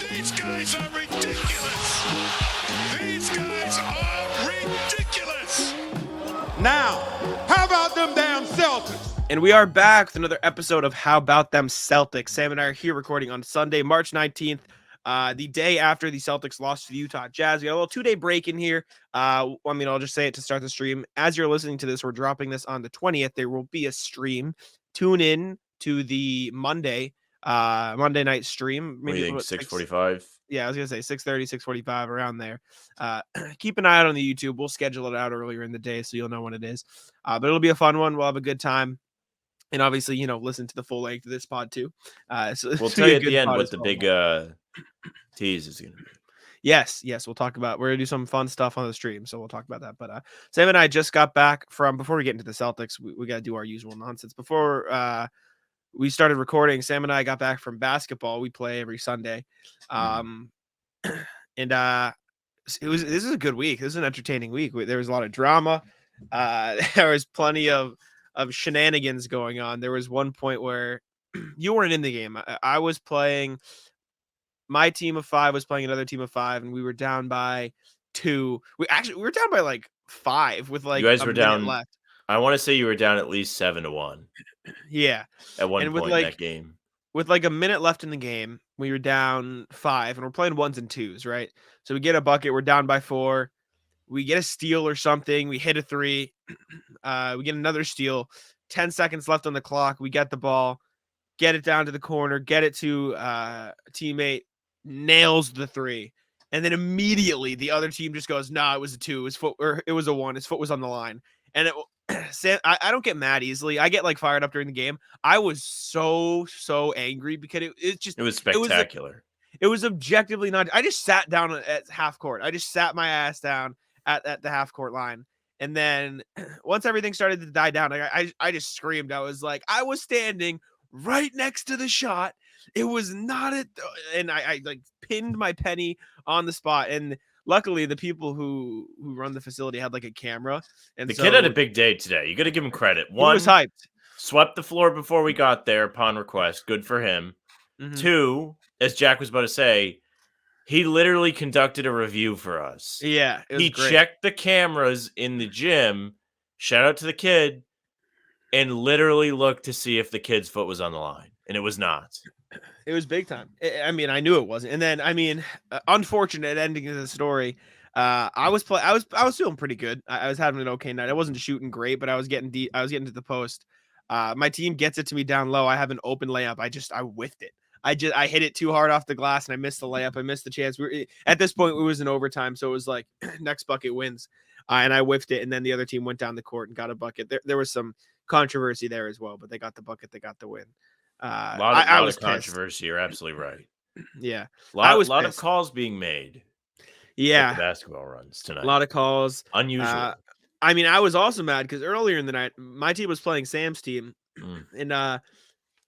These guys are ridiculous. These guys are ridiculous. Now, how about them damn Celtics? And we are back with another episode of How About Them Celtics. Sam and I are here recording on Sunday, March 19th, the day after the Celtics lost to the Utah Jazz. We got a little 2-day break in here. I'll just say it to start the stream. As you're listening to this, we're dropping this on the 20th. There will be a stream. Tune in to the Monday night stream. Maybe 6:45. Yeah, I was gonna say 6:30, 6:45, around there. Keep an eye out on the YouTube. We'll schedule it out earlier in the day so you'll know when it is. But it'll be a fun one. We'll have a good time. And obviously, listen to the full length of this pod too. So we'll tell you at the end what the big tease is going to be. Yes. We're going to do some fun stuff on the stream. So we'll talk about that. But Sam and I just got back before we get into the Celtics, we got to do our usual nonsense. Before we started recording, Sam and I got back from basketball. We play every Sunday. And this is a good week. This is an entertaining week. There was a lot of drama. There was plenty of shenanigans going on. There was one point where you weren't in the game. I was playing. My team of 5 was playing another team of 5, and we were down by 2. We were down by like 5 with like you guys a were minute down left. I want to say you were down at least 7-1. Yeah, at one point in that game. With like a minute left in the game, we were down 5, and we're playing 1s and 2s, right? So we get a bucket. We're down by 4. We get a steal or something. We hit a 3. We get another steal. 10 seconds left on the clock. We get the ball, get it down to the corner, get it to a teammate, nails the 3. And then immediately the other team just goes, "Nah, it was a 2. It was a 1. His foot was on the line." And I don't get mad easily. I get like fired up during the game. I was so angry because it was spectacular. It was objectively not. I just sat down at half court. I just sat my ass down at the half court line. And then once everything started to die down, I just screamed. I was like, I was standing right next to the shot. It was not it. And I like pinned my penny on the spot. And luckily the people who run the facility had like a camera. And the kid had a big day today. You got to give him credit. One, he was hyped. Swept the floor before we got there upon request. Good for him. Mm-hmm. 2, as Jack was about to say, he literally conducted a review for us. Yeah, he checked the cameras in the gym. Shout out to the kid, and literally looked to see if the kid's foot was on the line, and it was not. It was big time. I mean, I knew it wasn't. And then, unfortunate ending of the story. I was feeling pretty good. I was having an okay night. I wasn't shooting great, but I was getting to the post. My team gets it to me down low. I have an open layup. I whiffed it. I hit it too hard off the glass, and I missed the layup. I missed the chance. At this point, it was in overtime, so it was like next bucket wins. And I whiffed it, and then the other team went down the court and got a bucket. There was some controversy there as well, but they got the bucket. They got the win. A lot of controversy. You're absolutely right. Yeah, a lot of calls being made. Yeah, basketball runs tonight. A lot of calls. Unusual. I was also mad because earlier in the night, my team was playing Sam's team, and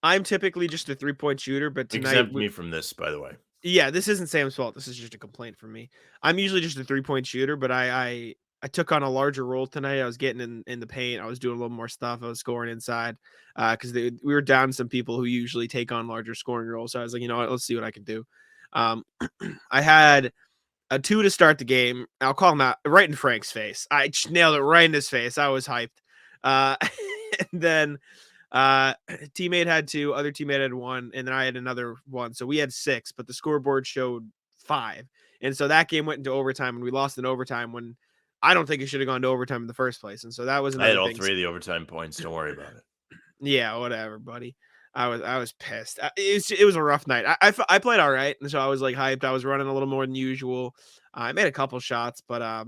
I'm typically just a 3-point shooter, but tonight exempt me from this, by the way. Yeah, this isn't Sam's fault. This is just a complaint from me. I'm usually just a 3-point shooter, but I took on a larger role tonight. I was getting in the paint. I was doing a little more stuff. I was scoring inside because we were down some people who usually take on larger scoring roles. So I was like, you know what? Let's see what I can do. I had a 2 to start the game. I'll call him out right in Frank's face. I just nailed it right in his face. I was hyped. And then teammate had 2, other teammate had 1, and then I had another 1. So we had 6, but the scoreboard showed 5. And so that game went into overtime, and we lost in overtime when I don't think it should have gone to overtime in the first place. And so that was another I had all thing. 3 of the overtime points. Don't worry about it. Yeah, whatever, buddy. I was pissed. It was a rough night. I played all right, and so I was like hyped. I was running a little more than usual. I made a couple shots, but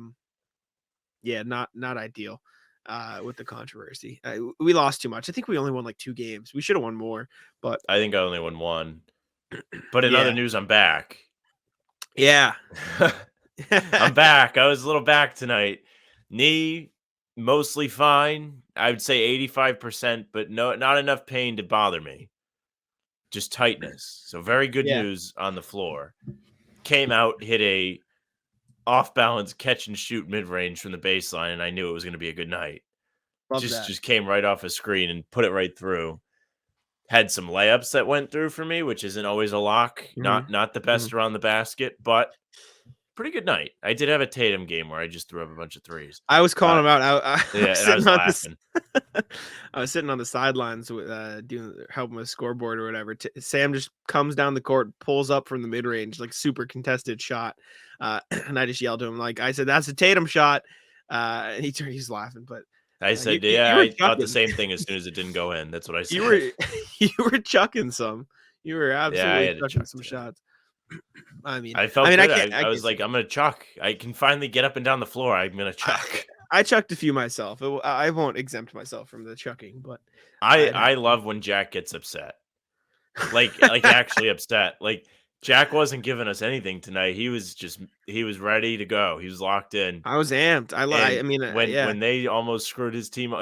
yeah, not ideal. With the controversy, we lost too much. I think we only won like 2 games. We should have won more, but I think I only won 1. But in other news, I'm back. Yeah, I'm back. I was a little back tonight. Knee mostly fine. I would say 85%, but not enough pain to bother me. Just tightness. So very good news on the floor. Came out, hit a off-balance catch and shoot mid-range from the baseline, and I knew it was going to be a good night. Just came right off a screen and put it right through. Had some layups that went through for me, which isn't always a lock. Mhm. Not the best around the basket, but pretty good night. I did have a Tatum game where I just threw up a bunch of threes. I was calling him out. I Yeah, was and I sitting was on this. laughing. I was sitting on the sidelines with helping with scoreboard or whatever. Sam just comes down the court, pulls up from the mid range, like super contested shot, and I just yelled to him like I said, "That's a Tatum shot," and he's laughing. But I said, you were I thought the chucking. same thing as soon as it didn't go in. That's what I said. You were you were chucking some. You were Yeah, I absolutely had to chucking chuck some today. shots. I mean, I felt I good. can't. I was like, I'm gonna chuck. I can finally get up and down the floor. I'm gonna chuck. I chucked a few myself. I won't exempt myself from the chucking, but I love when Jack gets upset. Like actually upset. Like Jack wasn't giving us anything tonight. He was ready to go. He was locked in. I was amped. I And mean, yeah, when they almost screwed his team,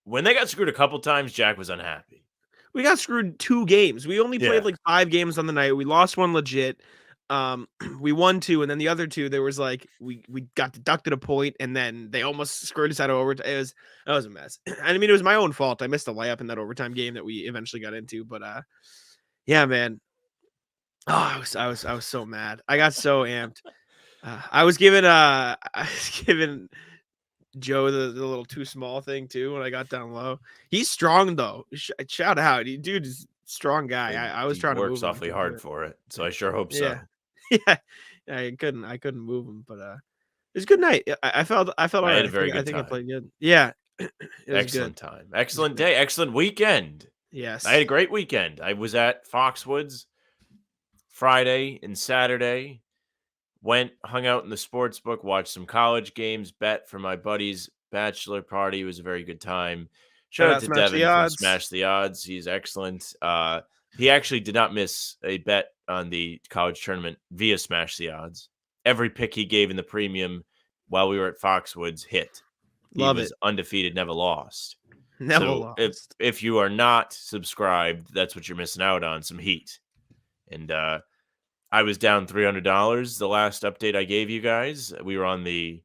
when they got screwed a couple times, Jack was unhappy. we got screwed 2 games. We only played Yeah. like 5 games on the night. We lost one legit. We won 2, and then the other 2, there was like we got deducted a point, and then they almost screwed us out of overtime. That was a mess. I mean, it was my own fault. I missed a layup in that overtime game that we eventually got into. But yeah, man. Oh, I was so mad. I got so amped. I was giving Joe the little too small thing too when I got down low. He's strong though. Shout out, dude is a strong guy. I was He trying to move works him. I awfully couldn't do hard it. for it. So I sure hope so. Yeah, yeah. I couldn't move him, but it was a good night. I felt I alright. had a very I good think I time. played good. Yeah, it was Excellent good. time. Excellent day. Excellent weekend. Yes, I had a great weekend. I was at Foxwoods Friday and Saturday. Hung out in the sports book, watched some college games, bet for my buddy's bachelor party. It was a very good time. Shout Shout out out to Smash the Devin from Odds. Smash the Odds. He's excellent. He actually did not miss a bet on the college tournament via Smash the Odds. Every pick he gave in the premium while we were at Foxwoods hit. He Love was it. undefeated, never lost. Never So lost. if you are not subscribed, that's what you're missing out on, some heat. And I was down $300 the last update I gave you guys. We were on the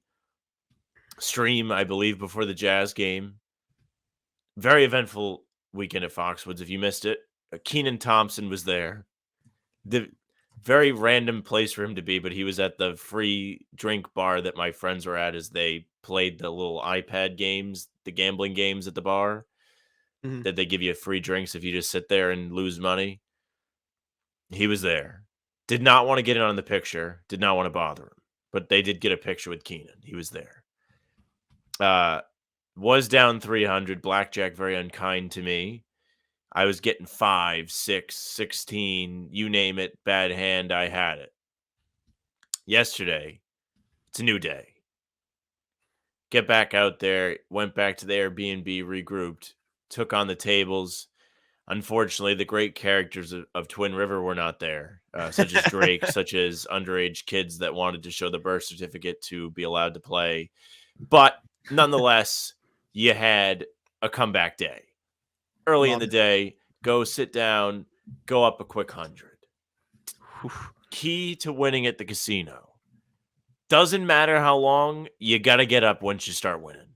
stream, I believe, before the Jazz game. Very eventful weekend at Foxwoods. If you missed it, Keenan Thompson was there. The very random place for him to be, but he was at the free drink bar that my friends were at as they played the little iPad games, the gambling games at the bar. Mhm. That they give you free drinks if you just sit there and lose money. He was there. Did not want to get in on the picture. Did not want to bother him. But they did get a picture with Keenan. He was there. Was down 300. Blackjack very unkind to me. I was getting 5, 6, 16. You name it. Bad hand. I had it. Yesterday, it's a new day. Get back out there. Went back to the Airbnb, regrouped. Took on the tables. Unfortunately, the great characters of Twin River were not there, such as Drake, such as underage kids that wanted to show the birth certificate to be allowed to play. But nonetheless, you had a comeback day. Early in the day, go sit down, go up a quick 100. Key to winning at the casino. Doesn't matter how long, you got to get up once you start winning.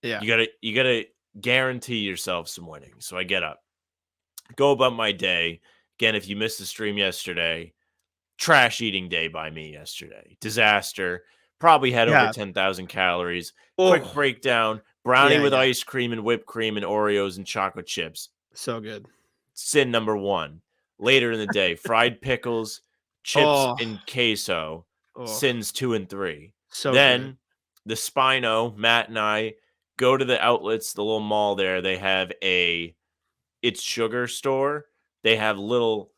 Yeah. You gotta guarantee yourself some winning. So I get up, go about my day. Again, if you missed the stream yesterday, trash eating day by me yesterday. Disaster. Probably had over 10,000 calories. Quick breakdown. Brownie with ice cream and whipped cream and Oreos and chocolate chips. So good. Sin number 1. Later in the day, fried pickles, chips, and queso. Sins 2 and 3. So then good. The Spino, Matt and I go to the outlets, the little mall there. They have It's Sugar store. They have little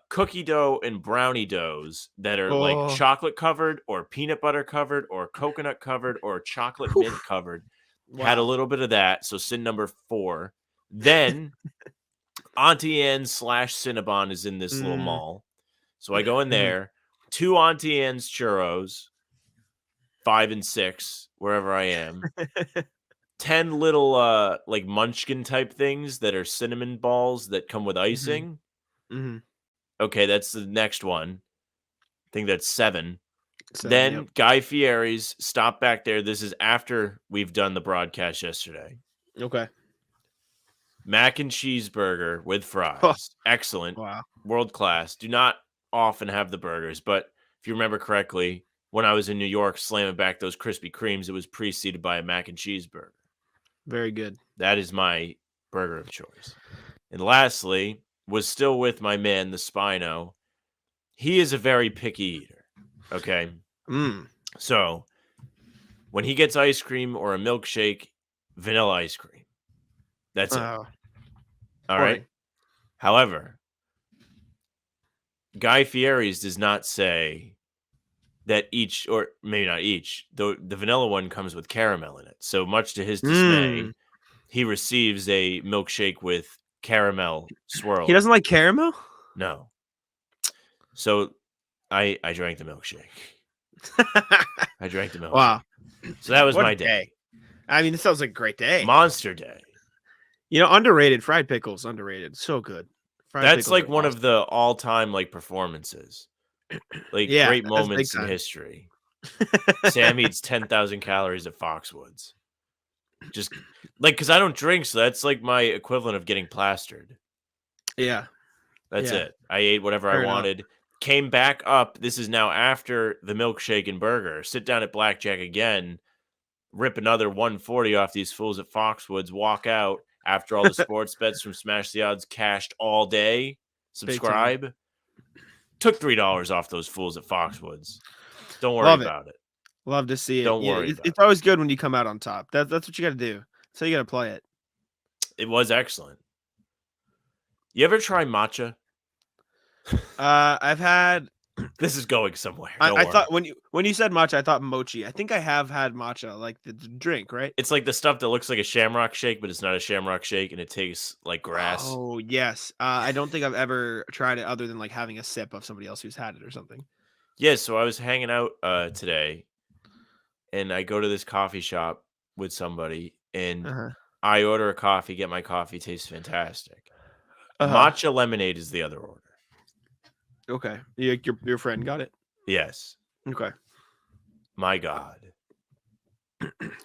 cookie dough and brownie doughs that are like chocolate covered or peanut butter covered or coconut covered or chocolate mint covered. Wow. Had a little bit of that. So sin number 4. Then Auntie Anne's / Cinnabon is in this little mall. So I go in there. 2 Auntie Anne's churros. 5 and 6, wherever I am. 10 little like munchkin type things that are cinnamon balls that come with icing. Okay, that's the next one. I think that's 7. Then Guy Fieri's, stop back there. This is after we've done the broadcast yesterday. Okay. Mac and cheeseburger with fries. Oh, Excellent. wow. World class. Do not often have the burgers, but if you remember correctly, when I was in New York slamming back those Krispy Kremes, it was preceded by a mac and cheeseburger. Very good. That is my burger of choice. And lastly, was still with my man, the Spino. He is a very picky eater. Okay. So when he gets ice cream or a milkshake, vanilla ice cream. That's it. All right. However, Guy Fieri's does not say that each, or maybe not each, the vanilla one comes with caramel in it. So much to his dismay, he receives a milkshake with caramel swirl. He doesn't like caramel? No. So I drank the milkshake. I drank the milkshake. Wow. So that was What my a day. I mean, this sounds like a great day. Monster day. You know, underrated fried pickles, underrated. So good. That's like one of the all-time like performances. Like great moments in history. Sam eats 10,000 calories at Foxwoods. Just like, because I don't drink, so that's like my equivalent of getting plastered. Yeah. That's it. I ate whatever I wanted. Came back up. This is now after the milkshake and burger. Sit down at Blackjack again. Rip another 140 off these fools at Foxwoods. Walk out after all the sports bets from Smash the Odds cashed all day. Subscribe. Took $3 off those fools at Foxwoods. Don't worry about it. Love to see it. Don't worry about it. It's always good when you come out on top. That's what you got to do. That's how you got to play it. It was excellent. You ever try matcha? I've had. This is going somewhere. I thought when you said matcha, I thought mochi. I think I have had matcha, like the drink, right? It's like the stuff that looks like a shamrock shake, but it's not a shamrock shake, and it tastes like grass. Oh yes. I don't think I've ever tried it other than like having a sip of somebody else who's had it or something. Yeah. So I was hanging out today, and I go to this coffee shop with somebody, and I order a coffee. Get my coffee. Tastes fantastic. Matcha lemonade is the other order. Okay. Your friend got it? Yes. Okay. My God.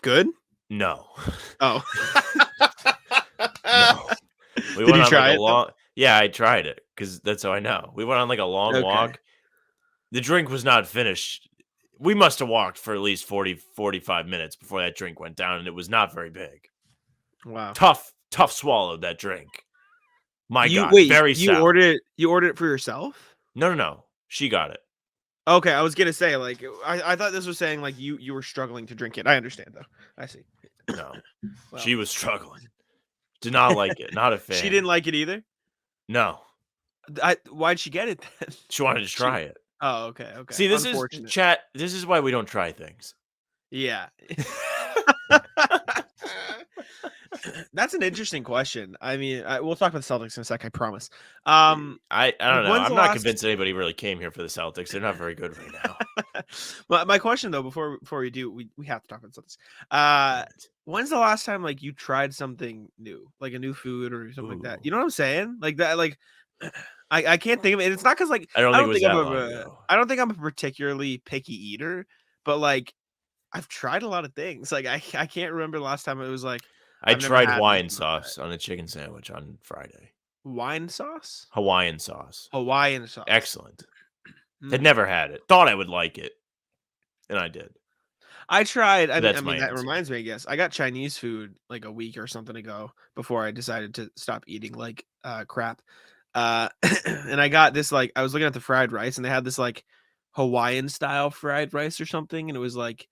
Good? No. Oh. No. Did you try it? Yeah, I tried it because that's how I know. We went on like a long walk. The drink was not finished. We must have walked for at least 40, 45 minutes before that drink went down, and it was not very big. Wow. Tough swallowed that drink. My God. Wait, very you sour. You ordered it for yourself? No. She got it. Okay, I was gonna say, like, I thought this was saying like you were struggling to drink it. I understand though. I see. No. Well. She was struggling. Did not like it. Not a fan. She didn't like it either? No. Why'd she get it then? She wanted to try it. Oh, okay. See, this is chat. This is why we don't try things. Yeah. That's an interesting question. I mean, we'll talk about the Celtics in a sec. I promise. I don't know. I'm not convinced anybody really came here for the Celtics. They're not very good right now. My question though, before we do, we have to talk about Celtics. When's the last time like you tried something new, like a new food or something like that? You know what I'm saying? Like that, like. I can't think of it. It's not because like I don't think I'm a particularly picky eater, but like I've tried a lot of things. Like I can't remember the last time it was like I tried Hawaiian sauce on a chicken sandwich on Friday. Wine sauce? Hawaiian sauce. Excellent. Had never had it. Thought I would like it, and I did. I tried. I mean, that answer. Reminds me. I guess I got Chinese food like a week or something ago before I decided to stop eating like crap. And I got this like I was looking at the fried rice and they had this like Hawaiian style fried rice or something, and it was like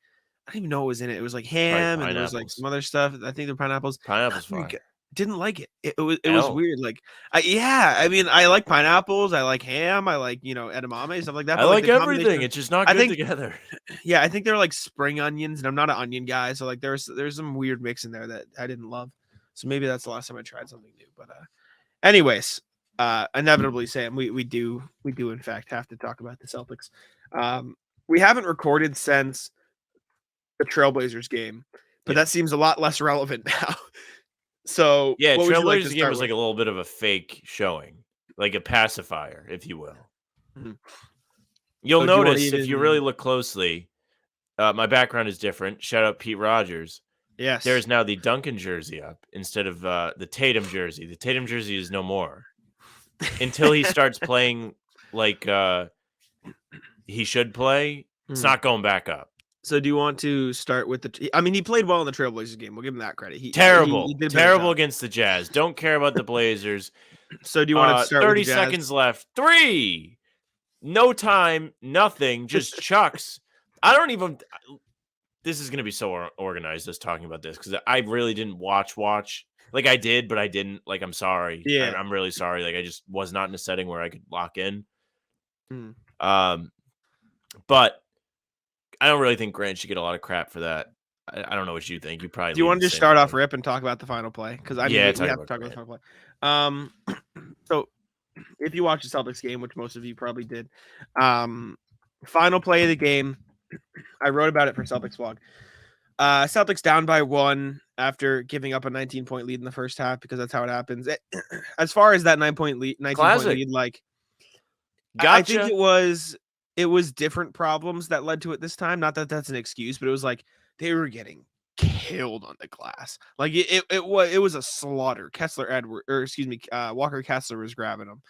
I didn't even know what was in it. It was like ham and there was like some other stuff. I think they're pineapples. Pineapples fine. Didn't like it. It was weird. Like I mean I like pineapples, I like ham, I like edamame, stuff like that. I like everything. It's just not good together. Yeah, I think they're like spring onions, and I'm not an onion guy, so like there's some weird mix in there that I didn't love. So maybe that's the last time I tried something new. But anyways. Inevitably, Sam, we do in fact have to talk about the Celtics. We haven't recorded since the Trailblazers game, but that seems a lot less relevant now. So yeah, Trailblazers game was like a little bit of a fake showing, like a pacifier, if you will. Mm-hmm. You'll notice if you really look closely, my background is different. Shout out Pete Rogers. Yes. There's now the Duncan jersey up instead of the Tatum jersey. The Tatum jersey is no more until he starts playing like he should play. It's not going back up. So do you want to start with I mean, he played well in the Trailblazers game. We'll give him that credit. He Terrible. did a better Terrible job. against the Jazz. Don't care about the Blazers. So do you want to start 30 with the Jazz? seconds left. 3. No time. Nothing. Just chucks. I don't even. This is going to be so organized, us talking about this, because I really didn't watch. Like, I did, but I didn't. Like, I'm sorry. Yeah. I'm really sorry. Like, I just was not in a setting where I could lock in. But I don't really think Grant should get a lot of crap for that. I don't know what you think. You probably. Do you want to just start off rip and talk about the final play? Because we have to talk about the final play. So if you watched the Celtics game, which most of you probably did, final play of the game, I wrote about it for Celtics Vlog. Celtics down by 1 after giving up a 19-point lead in the first half, because that's how it happens. As far as that 19-point lead, like, I think it was different problems that led to it this time. Not that that's an excuse, but it was like they were getting killed on the glass. Like it was a slaughter. Walker Kessler was grabbing them.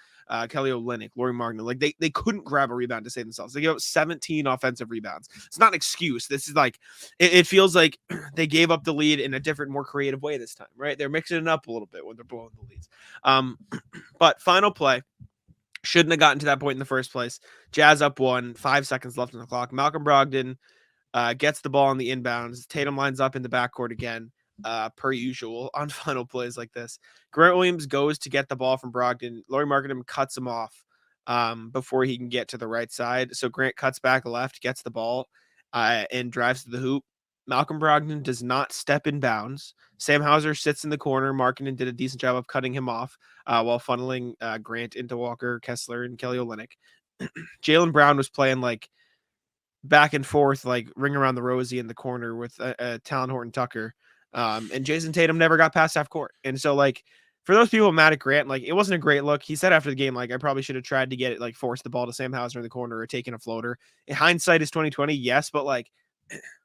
Kelly Olynyk, Lauri Markkanen, like they couldn't grab a rebound to save themselves. They gave up 17 offensive rebounds. It's not an excuse. This is like it feels like they gave up the lead in a different, more creative way this time, right? They're mixing it up a little bit when they're blowing the leads. But final play. Shouldn't have gotten to that point in the first place. Jazz up 1, 5 seconds left on the clock. Malcolm Brogdon gets the ball on the inbounds. Tatum lines up in the backcourt again, per usual on final plays like this. Grant Williams goes to get the ball from Brogdon. Lauri Markkanen cuts him off before he can get to the right side. So Grant cuts back left, gets the ball, and drives to the hoop. Malcolm Brogdon does not step in bounds. Sam Hauser sits in the corner. Markkanen did a decent job of cutting him off while funneling Grant into Walker Kessler and Kelly Olynyk. Jaylen Brown was playing like back and forth, like ring around the rosy in the corner with Talon Horton Tucker. And Jayson Tatum never got past half court. And so, like, for those people mad at Grant, like, it wasn't a great look. He said after the game, like, I probably should have tried to get it, like, force the ball to Sam Hauser in the corner or taken a floater. In hindsight is 2020, yes, but like,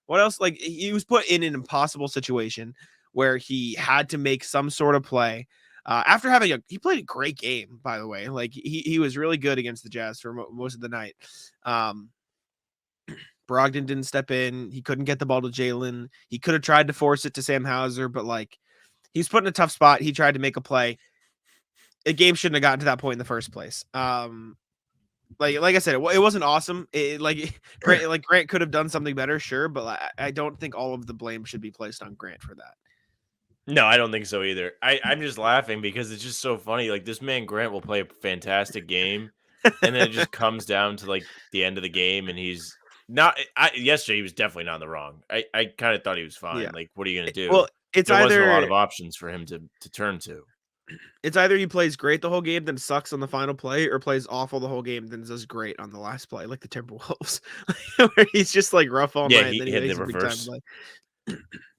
what else? Like, he was put in an impossible situation where he had to make some sort of play. After having he played a great game, by the way. Like, he was really good against the Jazz for most of the night. Brogdon didn't step in. He couldn't get the ball to Jaylen. He could have tried to force it to Sam Hauser, but like, he was put in a tough spot. He tried to make a play. The game shouldn't have gotten to that point in the first place. Like I said, it wasn't awesome. Grant could have done something better, sure, but I don't think all of the blame should be placed on Grant for that. No, I don't think so either. I'm just laughing because it's just so funny. Like, this man Grant will play a fantastic game, and then it just comes down to like the end of the game, and he's not. Yesterday he was definitely not in the wrong. I kind of thought he was fine. Yeah. Like, what are you gonna do? Well, there wasn't a lot of options for him to turn to. It's either he plays great the whole game, then sucks on the final play, or plays awful the whole game, then does great on the last play, like the Timberwolves, where he's just like rough all night. He and then hit he the reverse.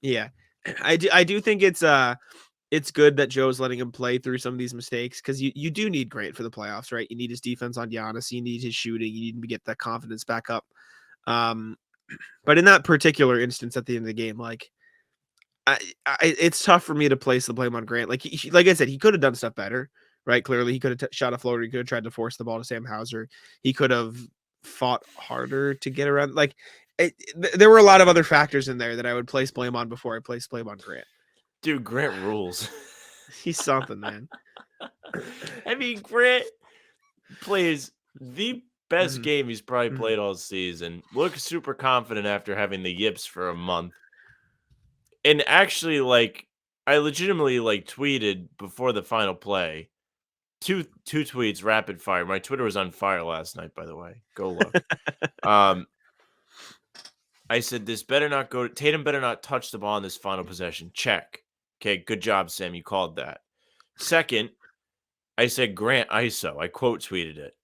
Yeah, I do think it's good that Joe's letting him play through some of these mistakes, because you do need Grant for the playoffs, right? You need his defense on Giannis, you need his shooting, you need to get that confidence back up. But in that particular instance at the end of the game, like, it's tough for me to place the blame on Grant. Like, like I said, he could have done stuff better, right? Clearly, he could have shot a floater. He could have tried to force the ball to Sam Hauser. He could have fought harder to get around. Like, there were a lot of other factors in there that I would place blame on before I place blame on Grant. Dude, Grant rules. He's something, man. I mean, Grant plays the best game he's probably played all season. Looks super confident after having the yips for a month. And actually, like, I legitimately like tweeted before the final play, two tweets rapid fire. My Twitter was on fire last night, by the way. Go look. I said, this better not go. Tatum better not touch the ball in this final possession. Check. Okay, good job, Sam. You called that. Second, I said Grant ISO. I quote tweeted it.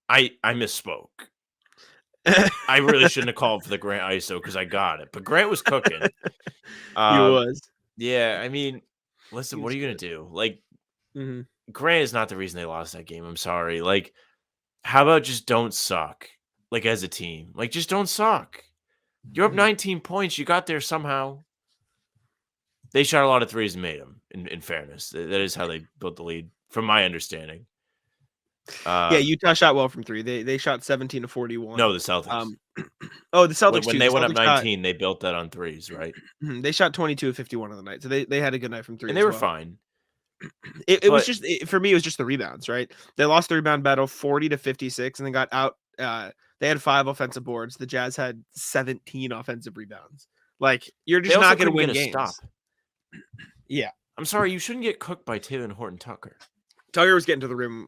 I misspoke. I really shouldn't have called for the Grant ISO because I got it. But Grant was cooking. He was. Yeah, I mean, listen, what are you going to do? Like, Grant is not the reason they lost that game. I'm sorry. Like, how about just don't suck? Like, as a team. Like, just don't suck. You're up 19 points. You got there somehow. They shot a lot of threes and made them. In fairness, that is how they built the lead, from my understanding. Yeah, Utah shot well from three. They shot 17 to 41. No, the Celtics. The Celtics When too. they The went up Celtics shot 19, they built that on threes, right? they shot 22 of 51 on the night. So they had a good night from three And as they were well. fine. It was But- just for me, it was just the rebounds, right? They lost the rebound battle 40 to 56 and then got out. They had 5 offensive boards. The Jazz had 17 offensive rebounds. Like, you're They just also not going to couldn't win get a games. stop. Yeah. I'm sorry, you shouldn't get cooked by Tatum and Horton Tucker. Tucker was getting to the rim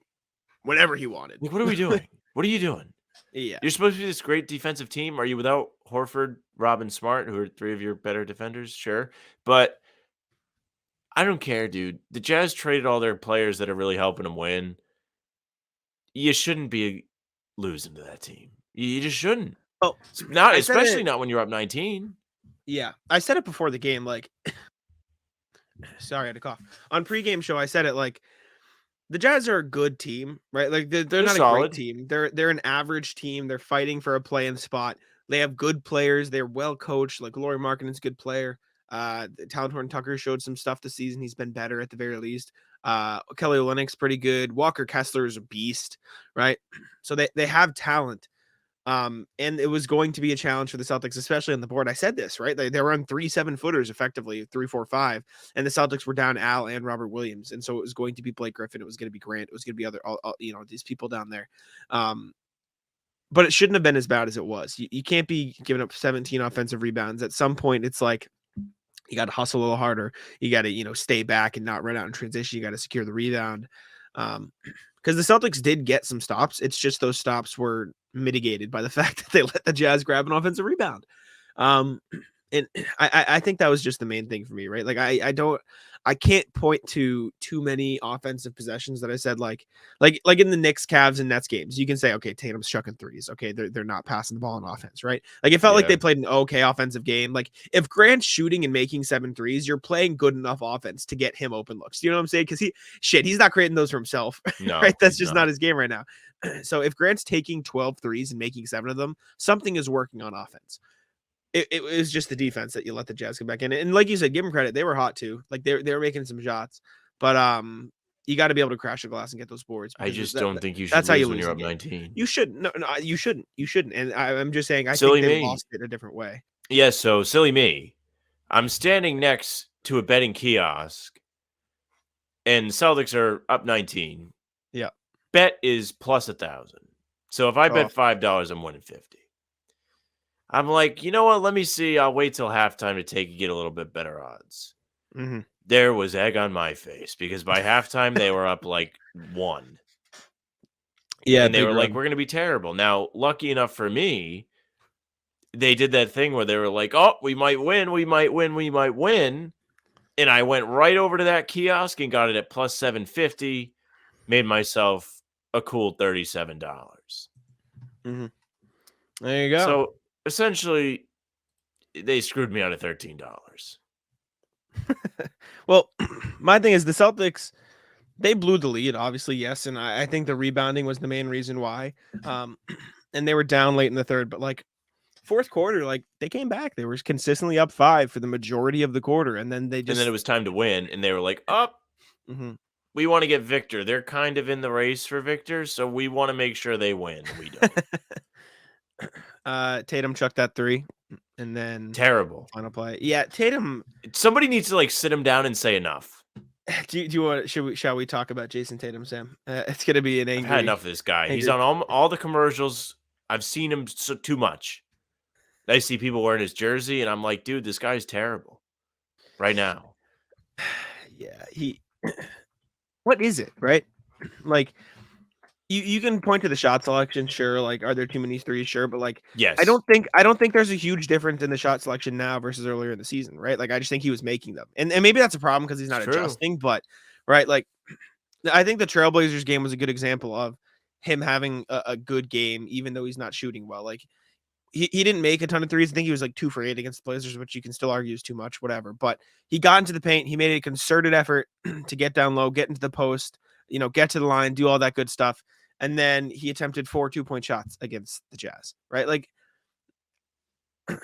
whenever he wanted. Like, what are we doing? What are you doing? Yeah. You're supposed to be this great defensive team. Are you without Horford, Robin, Smart, who are 3 of your better defenders? Sure. But I don't care, dude. The Jazz traded all their players that are really helping them win. You shouldn't be losing to that team. You just shouldn't. Oh, Not I said especially it- not when you're up 19. Yeah. I said it before the game. Like, sorry, I had to cough. On pregame show, I said it like, the Jazz are a good team, right? Like they're not solid. a great team. They're an average team. They're fighting for a play-in spot. They have good players. They're well coached. Like Lauri Markkanen's a good player. Talon Horton Tucker showed some stuff this season. He's been better at the very least. Kelly Olynyk's pretty good. Walker Kessler is a beast, right? So they have talent. And it was going to be a challenge for the Celtics, especially on the board. I said this, right? They were on 3 7-footers effectively, 3, 4, 5, and the Celtics were down Al and Robert Williams, and so it was going to be Blake Griffin, it was going to be Grant, it was going to be other, these people down there. But it shouldn't have been as bad as it was. You can't be giving up 17 offensive rebounds. At some point, it's like you got to hustle a little harder. You got to stay back and not run out in transition. You got to secure the rebound. Because the Celtics did get some stops. It's just those stops were mitigated by the fact that they let the Jazz grab an offensive rebound. And I think that was just the main thing for me, right? Like I can't point to too many offensive possessions that I said like in the Knicks, Cavs, and Nets games. You can say, okay, Tatum's chucking threes. Okay, they're not passing the ball on offense, right? Like it felt like they played an okay offensive game. Like if Grant's shooting and making 7 threes, you're playing good enough offense to get him open looks. You know what I'm saying? Because he's not creating those for himself. No, right? That's just not his game right now. So if Grant's taking 12 threes and making 7 of them, something is working on offense. It was just the defense that you let the Jazz come back in. And like you said, give them credit. They were hot too. Like they were making some shots, but you got to be able to crash the glass and get those boards. I just don't think you should that's lose how you when lose you're the up game. 19. You shouldn't. No, you shouldn't. You shouldn't. And I'm just saying, I Silly think they me. lost it a different way. Yeah, so silly me. I'm standing next to a betting kiosk, and Celtics are up 19. Yeah. Bet is plus 1,000. So if I bet $5, I'm winning 50. I'm like, you know what? Let me see. I'll wait till halftime to get a little bit better odds. Mm-hmm. There was egg on my face because by halftime they were up like 1. Yeah, and they were like, we're going to be terrible. Now, lucky enough for me, they did that thing where they were like, oh, we might win, we might win, we might win. And I went right over to that kiosk and got it at plus 750, made myself a cool $37. Mm-hmm. There you go. So essentially, they screwed me out of $13. Well, my thing is the Celtics, they blew the lead, obviously, yes. And I think the rebounding was the main reason why. And they were down late in the third, but like fourth quarter, like they came back. They were consistently up 5 for the majority of the quarter. And then And then it was time to win. And they were like, we want to get Victor. They're kind of in the race for Victor. So we want to make sure they win. We don't. Tatum chucked that 3. And then terrible final play. Yeah, Tatum. Somebody needs to like sit him down and say enough. Do you want? Shall we talk about Jayson Tatum, Sam? It's gonna be an angry. I've had enough of this guy. He's on all the commercials. I've seen him too much. I see people wearing his jersey, and I'm like, dude, this guy's terrible. Right now. Yeah, what is it, right? Like. You can point to the shot selection, sure. Like, are there too many threes? Sure, but like, yes, I don't think there's a huge difference in the shot selection now versus earlier in the season, right? Like, I just think he was making them, and maybe that's a problem because he's not adjusting. But right, like, I think the Trailblazers game was a good example of him having a good game, even though he's not shooting well. Like, he didn't make a ton of threes. I think he was like 2 for 8 against the Blazers, which you can still argue is too much, whatever. But he got into the paint. He made a concerted effort to get down low, get into the post, get to the line, do all that good stuff. And then he attempted 4 2-point shots against the Jazz, right? Like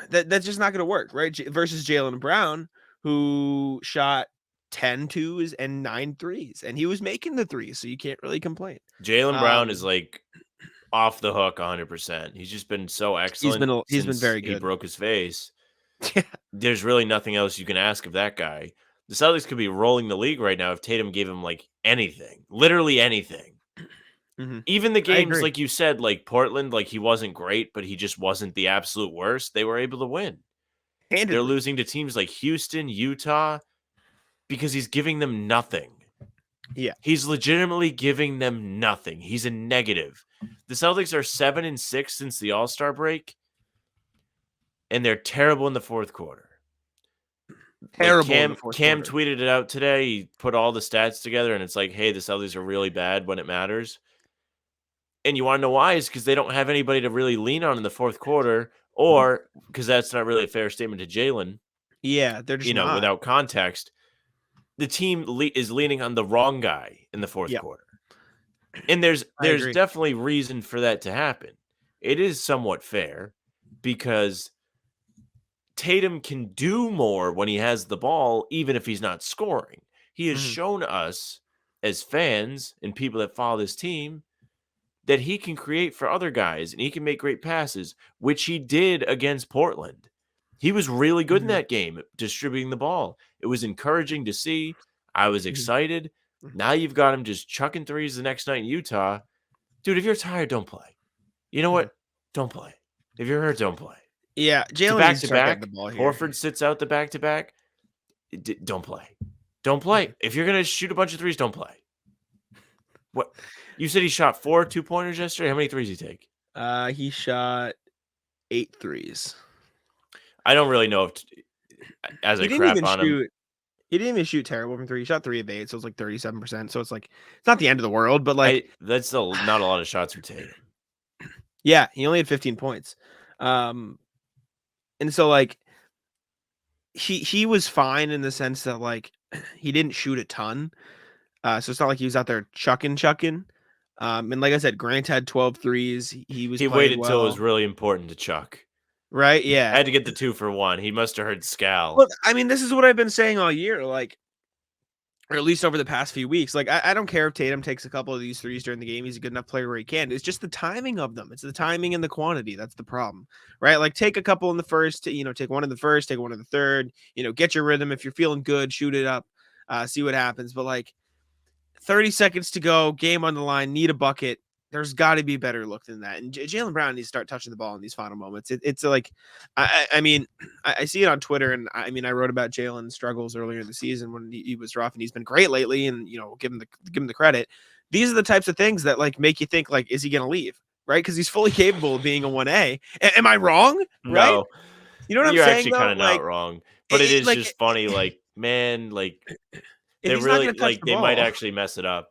that's just not going to work, right? Versus Jaylen Brown, who shot 10 twos and 9 threes, and he was making the threes, so you can't really complain. Jaylen Brown is like off the hook 100%. He's just been so excellent he's been since very he good. broke his face. Yeah. There's really nothing else you can ask of that guy. The Celtics could be rolling the league right now if Tatum gave him like anything, literally anything. Mm-hmm. Even the games, agree. like you said, like Portland, like he wasn't great, but he just wasn't the absolute worst. They were able to win. Handedly. They're losing to teams like Houston, Utah, because he's giving them nothing. Yeah. He's legitimately giving them nothing. He's a negative. The Celtics are 7-6 since the All-Star break, and they're terrible in the fourth quarter. Terrible. Like in the fourth Cam quarter. tweeted it out today. He put all the stats together, and it's like, hey, the Celtics are really bad when it matters. And you want to know why? Is because they don't have anybody to really lean on in the fourth quarter, or because that's not really a fair statement to Jaylen. Yeah, they're just not. Without context. The team is leaning on the wrong guy in the fourth quarter. And there's definitely reason for that to happen. It is somewhat fair because Tatum can do more when he has the ball, even if he's not scoring. He has shown us as fans and people that follow this team that he can create for other guys and he can make great passes, which he did against Portland. He was really good in that game, distributing the ball. It was encouraging to see. I was excited. Now you've got him just chucking threes the next night in Utah. Dude, if you're tired, don't play. You know what? Don't play. If you're hurt, don't play. Yeah, Jaylen needs to start getting the ball here. Horford sits out the back-to-back. Don't play. Don't play. If you're going to shoot a bunch of threes, don't play. What? You said he shot 4 2-pointers yesterday? How many threes did he take? He shot 8 threes. I don't really know if, as I crap on him. He didn't even shoot terrible from 3. He shot 3 of 8, so it's like 37%. So it's like, it's not the end of the world, but like. That's still not a lot of shots from Tatum. Yeah, he only had 15 points. And so like, he was fine in the sense that like, he didn't shoot a ton. So it's not like he was out there chucking. And like I said, Grant had 12 threes. He waited till it was really important to chuck. Right? Yeah. I had to get the 2 for 1. He must have heard Scal. Look, I mean, this is what I've been saying all year, like, or at least over the past few weeks. Like, I don't care if Tatum takes a couple of these threes during the game. He's a good enough player where he can. It's just the timing of them. It's the timing and the quantity. That's the problem, right? Like, take a couple in the first, take one in the first, take one in the third, get your rhythm. If you're feeling good, shoot it up, see what happens. But like, 30 seconds to go, game on the line, need a bucket. There's got to be a better look than that. And Jaylen Brown needs to start touching the ball in these final moments. It's like, I mean, I see it on Twitter, and I mean, I wrote about Jaylen's struggles earlier in the season when he was rough, and he's been great lately. And give him the credit. These are the types of things that like make you think like, is he going to leave? Right? Because he's fully capable of being a 1A. Am I wrong? Right? No. You know what I'm saying? You're actually kind of not wrong, but it is like, just funny. Like, man, like they he's really not gonna touch like the they might ball. actually mess it up.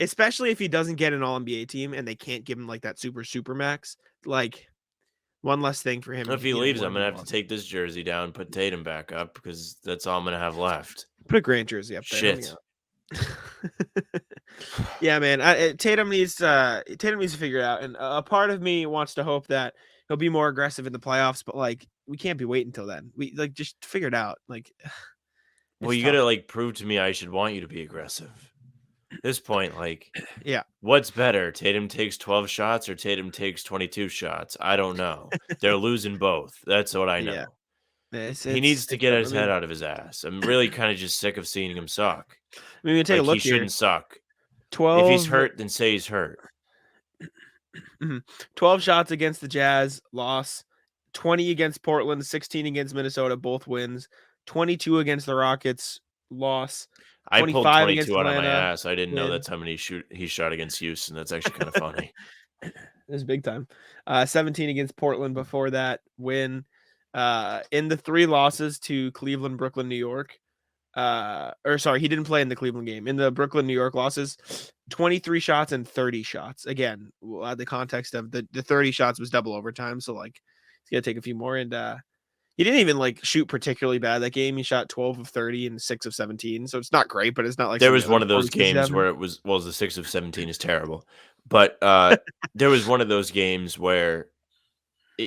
Especially if he doesn't get an All-NBA team and they can't give him like that super max. Like, one less thing for him. If he leaves, I'm gonna have to take this jersey down, put Tatum back up because that's all I'm gonna have left. Put a Grant jersey up there. Shit. Yeah, man. Tatum needs to figure it out, and a part of me wants to hope that he'll be more aggressive in the playoffs. But like, we can't be waiting until then. We like just figure it out. Like, well, you gotta like prove to me I should want you to be aggressive. At this point, like, yeah, what's better? Tatum takes 12 shots or Tatum takes 22 shots? I don't know. They're losing both. That's what I know. Yeah. He needs to get his head out of his ass. I'm really kind of just sick of seeing him suck. I mean, we take a look he shouldn't suck. 12. If he's hurt, then say he's hurt. 12 shots against the Jazz, loss. 20 against Portland, 16 against Minnesota, both wins. 22 against the Rockets, loss. I pulled 22 out of my Atlanta, ass. I didn't know that's how many he shot against Houston. That's actually kind of funny. It was big time. 17 against Portland before that win. In the 3 losses to Cleveland, Brooklyn, New York. He didn't play in the Cleveland game. In the Brooklyn, New York losses, 23 shots and 30 shots. Again, we'll add the context of the 30 shots was double overtime. So like, he's got to take a few more. And he didn't even like shoot particularly bad that game. He shot 12 of 30 and 6 of 17. So it's not great, but it's not like there was one of those games where it was, the 6 of 17 is terrible. But there was one of those games where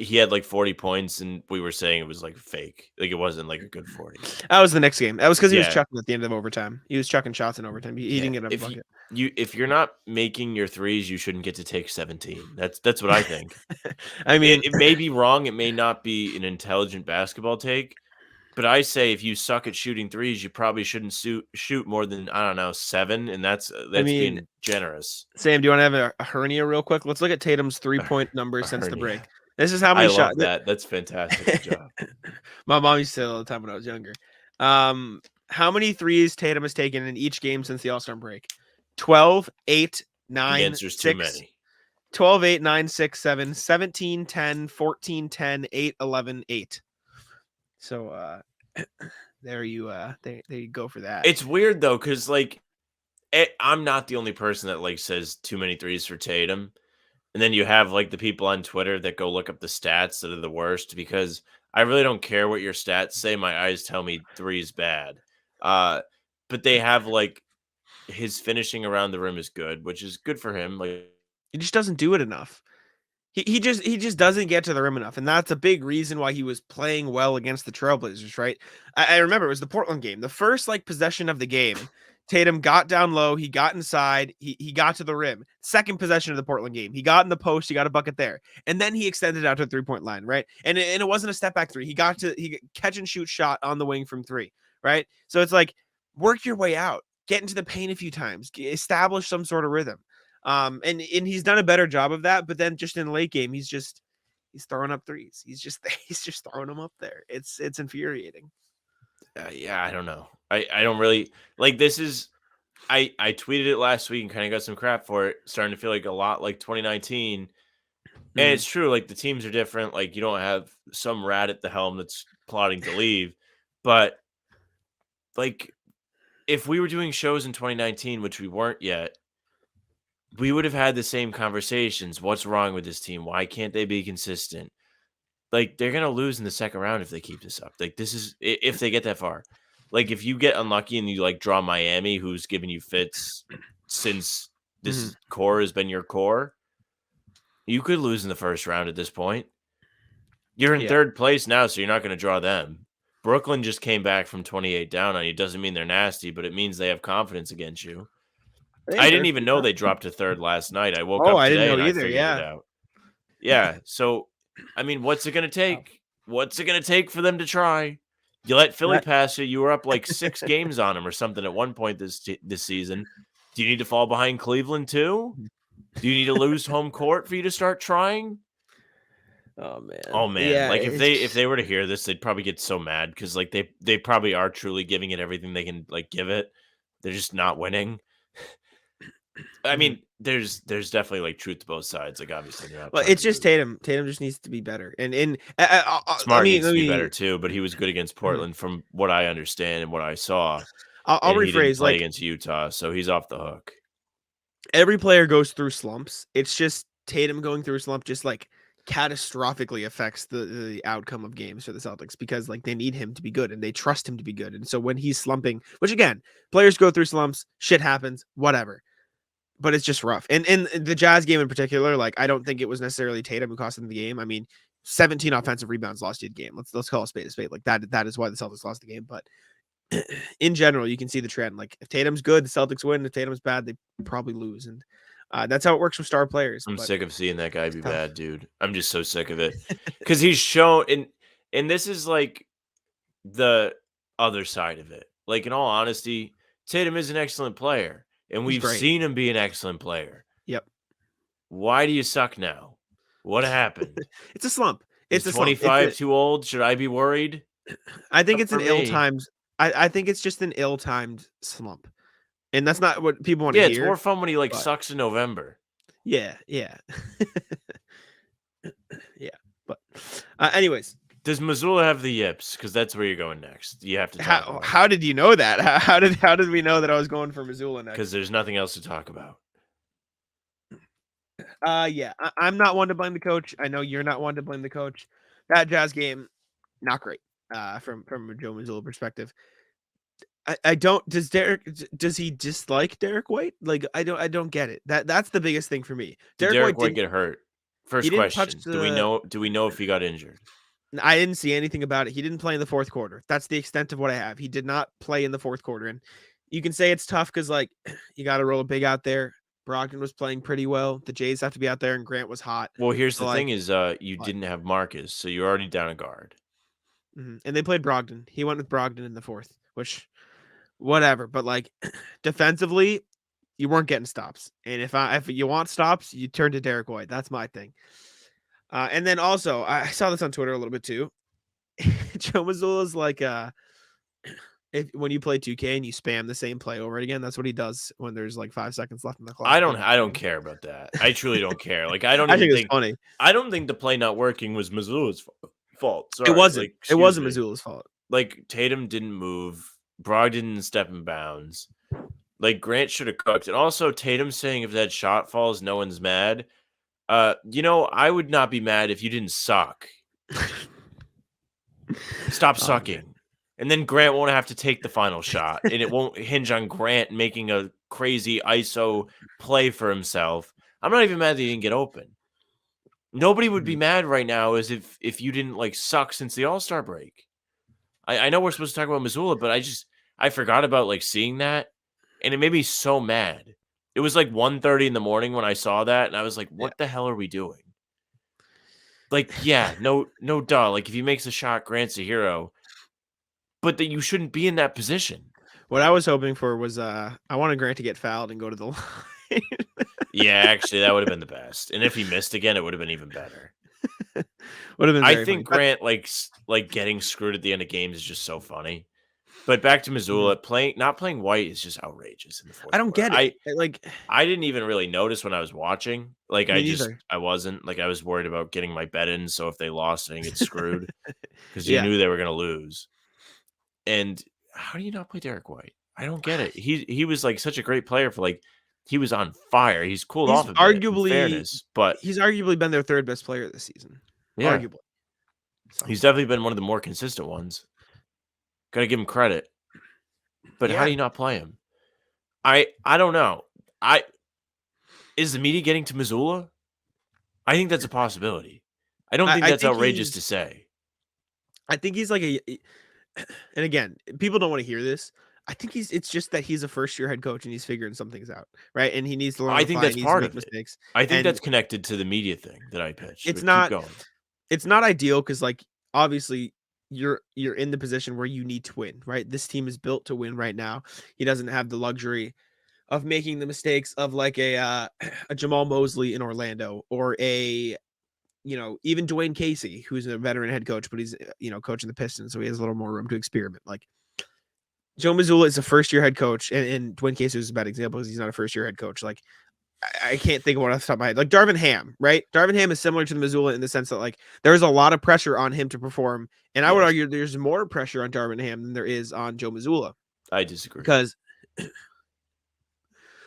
he had like 40 points, and we were saying it was like fake. Like it wasn't like a good 40. That was the next game. That was because he was Yeah. chucking at the end of overtime. He was chucking shots in overtime. He didn't get a bucket. If you're not making your threes, you shouldn't get to take 17. That's what I think. I mean, It may be wrong. It may not be an intelligent basketball take, but I say if you suck at shooting threes, you probably shouldn't shoot more than, I don't know, 7, and that's being generous. Sam, do you want to have a hernia real quick? Let's look at Tatum's 3-point numbers since the break. This is how many shots. I love that. That's fantastic. Good job. My mom used to say it all the time when I was younger. How many threes Tatum has taken in each game since the All-Star break? 12, 8, 9, the answer's 6, too many. 12, 8, 9, 6, 7, 17, 10, 14, 10, 8, 11, 8. So there you go for that. It's weird though, because like I'm not the only person that like says too many threes for Tatum. And then you have like the people on Twitter that go look up the stats that are the worst, because I really don't care what your stats say. My eyes tell me 3 is bad. But they have like his finishing around the rim is good, which is good for him. Like he just doesn't do it enough. He just doesn't get to the rim enough, and that's a big reason why he was playing well against the Trailblazers, right? I remember it was the Portland game, the first like possession of the game. Tatum got down low, he got inside, he got to the rim. Second possession of the Portland game, he got in the post, he got a bucket there, and then he extended out to the 3-point line, right? And it wasn't a step back three. He catch and shoot shot on the wing from 3, right? So it's like work your way out, get into the paint a few times, establish some sort of rhythm. And he's done a better job of that, but then just in the late game, he's throwing up threes. He's just throwing them up there. It's infuriating. Yeah, I don't know. I don't really like this is I tweeted it last week and kind of got some crap for it, starting to feel like a lot like 2019. And it's true, like the teams are different. Like you don't have some rat at the helm that's plotting to leave. But like if we were doing shows in 2019, which we weren't yet, we would have had the same conversations. What's wrong with this team? Why can't they be consistent? Like they're gonna lose in the second round if they keep this up. Like this is if they get that far. Like if you get unlucky and you like draw Miami, who's giving you fits since this core has been your core, you could lose in the first round at this point. You're in third place now, so you're not going to draw them. Brooklyn just came back from 28 down on you. Doesn't mean they're nasty, but it means they have confidence against you. I didn't even know they dropped to third last night. I woke up today didn't know and either, I figured it out. Yeah, so I mean, what's it going to take? What's it going to take for them to try? You let Philly pass you. You were up like 6 games on them or something at one point this season. Do you need to fall behind Cleveland too? Do you need to lose home court for you to start trying? Oh man. Yeah, like if they were to hear this, they'd probably get so mad because like they probably are truly giving it everything they can like give it. They're just not winning. I mean, there's definitely like truth to both sides. Like obviously, well, it's just Tatum. Tatum just needs to be better, and Smart needs to be better too. But he was good against Portland, from what I understand and what I saw. I'll rephrase. He didn't play against Utah, so he's off the hook. Every player goes through slumps. It's just Tatum going through a slump just like catastrophically affects the outcome of games for the Celtics, because like they need him to be good and they trust him to be good. And so when he's slumping, which again, players go through slumps, shit happens, whatever. But it's just rough. And in the Jazz game in particular, like I don't think it was necessarily Tatum who cost them the game. I mean, 17 offensive rebounds lost you the game. Let's call a spade a spade. Like that is why the Celtics lost the game. But in general, you can see the trend. Like if Tatum's good, the Celtics win. If Tatum's bad, they probably lose. And that's how it works with star players. I'm sick of seeing that guy be bad, dude. I'm just so sick of it. Because he's shown, and this is like the other side of it. Like in all honesty, Tatum is an excellent player. And we've seen him be an excellent player. Yep. Why do you suck now? What happened? It's a slump. It's is 25 too old? Should I be worried? I think it's an ill-timed. I think it's just an ill-timed slump, and that's not what people want to hear. Yeah, it's more fun when he sucks in November. Yeah. Yeah. But anyways. Does Mazzulla have the yips? Because that's where you're going next. You have to talk about. How did you know that? How did we know that I was going for Mazzulla next? Because there's nothing else to talk about. Yeah, I'm not one to blame the coach. I know you're not one to blame the coach. That Jazz game, not great. From a Joe Mazzulla perspective. I don't. Does he dislike Derek White? Like I don't get it. That's the biggest thing for me. Derek White get hurt? First He didn't touch question: Do we the. know if he got injured? I didn't see anything about it. He didn't play in the fourth quarter. That's the extent of what I have. He did not play in the fourth quarter, and you can say it's tough because like you got to roll a big out there. Brogdon was playing pretty well. The Jays have to be out there, and Grant was hot. Well, here's So the like, thing: is you what? didn't have Marcus, so you're already down a guard. And they played Brogdon. He went with Brogdon in the fourth, which whatever. But like defensively, you weren't getting stops. And if you want stops, you turn to Derek White. That's my thing. And then also, I saw this on Twitter a little bit too. Joe Mazzulla's like, if when you play 2K and you spam the same play over again, that's what he does when there's like 5 seconds left in the clock. I don't care about that. I truly don't care. Like I don't I even think it's think funny. I don't think the play not working was Mazzulla's fault. Sorry, It wasn't. Like, It excuse wasn't me. Mazzulla's fault. Like Tatum didn't move. Brogdon didn't step in bounds. Like Grant should have cooked. And also Tatum saying if that shot falls, no one's mad. I would not be mad if you didn't suck. Stop sucking. Man. And then Grant won't have to take the final shot. And it won't hinge on Grant making a crazy ISO play for himself. I'm not even mad that he didn't get open. Nobody would be mad right now as if you didn't like suck since the All-Star break. I know we're supposed to talk about Mazzulla, but I forgot about like seeing that. And it made me so mad. It was like 1:30 in the morning when I saw that, and I was like, what the hell are we doing? Like, yeah, no duh. Like, if he makes a shot, Grant's a hero. But that you shouldn't be in that position. What I was hoping for was I wanted Grant to get fouled and go to the line. Yeah, actually, that would have been the best. And if he missed again, it would have been even better. Would have been I very think funny. Grant like getting screwed at the end of games is just so funny. But back to Mazzulla, not playing White is just outrageous in the fourth I don't quarter. get it. Like, I didn't even really notice when I was watching. Like me neither. I wasn't like I was worried about getting my bet in. So if they lost, I didn't get screwed because you Yeah. knew they were going to lose. And how do you not play Derek White? I don't get it. He was like such a great player for like he was on fire. He's cooled He's off a bit, in arguably fairness, but he's arguably been their third best player this season. yeah, Arguably. So, he's definitely been one of the more consistent ones. Got to give him credit. But how do you not play him? I don't know. Is the media getting to Mazzulla? I think that's a possibility. I don't think I that's think outrageous to say. I think he's like and again, people don't want to hear this. I think it's just that he's a first year head coach and he's figuring some things out, right? And he needs to learn. I think that's needs part to make of it. mistakes. I think And that's connected to the media thing that I pitched. it's But not keep going. it's not ideal because like obviously you're in the position where you need to win, right? This team is built to win right now. He doesn't have the luxury of making the mistakes of like a Jamal Mosley in Orlando or a even Dwayne Casey, who's a veteran head coach, but he's coaching the Pistons, so he has a little more room to experiment. Like Joe Mazzulla is a first-year head coach, and Dwayne Casey is a bad example because he's not a first-year head coach. Like I can't think of one off the top of my head. Like Darvin Ham, right? Darvin Ham is similar to the Mazzulla in the sense that like there's a lot of pressure on him to perform, and I would argue there's more pressure on Darvin Ham than there is on Joe Mazzulla. I disagree Because,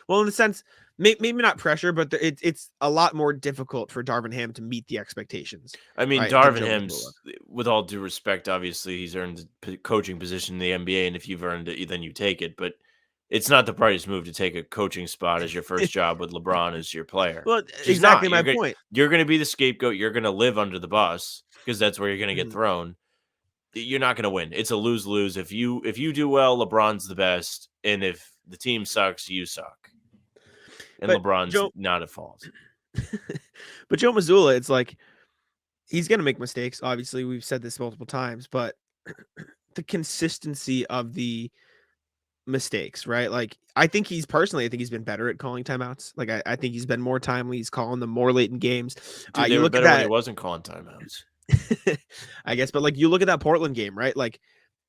well, in the sense, maybe not pressure, but it's a lot more difficult for Darvin Ham to meet the expectations. I mean, right, than Darvin Joe Ham's, with all due respect, obviously he's earned the coaching position in the NBA, and if you've earned it, then you take it. But it's not the brightest move to take a coaching spot as your first job with LeBron as your player. Well, She's exactly not. my point. You're going to be the scapegoat. You're going to live under the bus because that's where you're going to get thrown. You're not going to win. It's a lose-lose. If you do well, LeBron's the best, and if the team sucks, you suck. And But LeBron's not at fault. But Joe Mazzulla, it's like he's going to make mistakes. Obviously, we've said this multiple times, but the consistency of the mistakes, right? Like I think he's been better at calling timeouts. Like I think he's been more timely. He's calling them more late in games. Dude, they You were look better at when he that, wasn't calling timeouts. I guess, but like you look at that Portland game, right? Like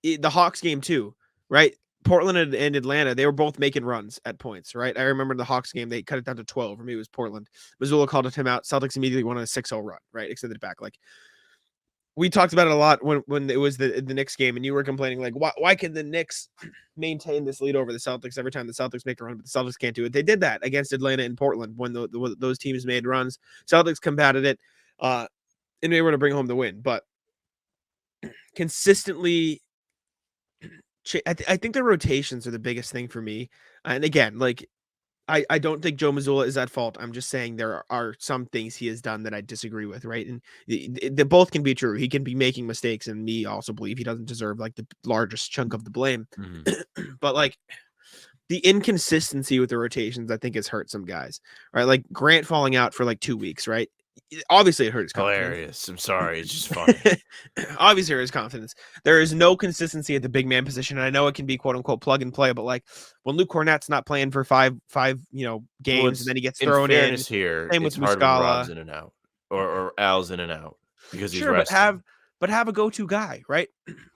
the Hawks game too, right? Portland and Atlanta, they were both making runs at points, right? I remember the Hawks game, they cut it down to 12. For me, it was Portland. Mazzulla called a timeout. Celtics immediately won on a 6-0 run, right? Extended it back. Like we talked about it a lot when it was the Knicks game, and you were complaining like, why can the Knicks maintain this lead over the Celtics every time the Celtics make a run, but the Celtics can't do it? They did that against Atlanta and Portland when those teams made runs. Celtics combated it, and they were to bring home the win. But consistently, I think the rotations are the biggest thing for me. And again, like I don't think Joe Mazzulla is at fault. I'm just saying there are some things he has done that I disagree with, right? And the both can be true. He can be making mistakes, and me also believe he doesn't deserve like the largest chunk of the blame. But like the inconsistency with the rotations, I think has hurt some guys, right? Like Grant falling out for like 2 weeks, right? Obviously, it hurt his confidence. Hilarious. I'm sorry. It's just funny. Obviously, hurt his confidence. There is no consistency at the big man position. And I know it can be quote unquote plug and play, but like when Luke Cornett's not playing for five games, and then he gets thrown in. Here, Same it's with hard when Muscala. Rob's in and out, or Al's in and out because he's Sure, resting. but have a go-to guy, right?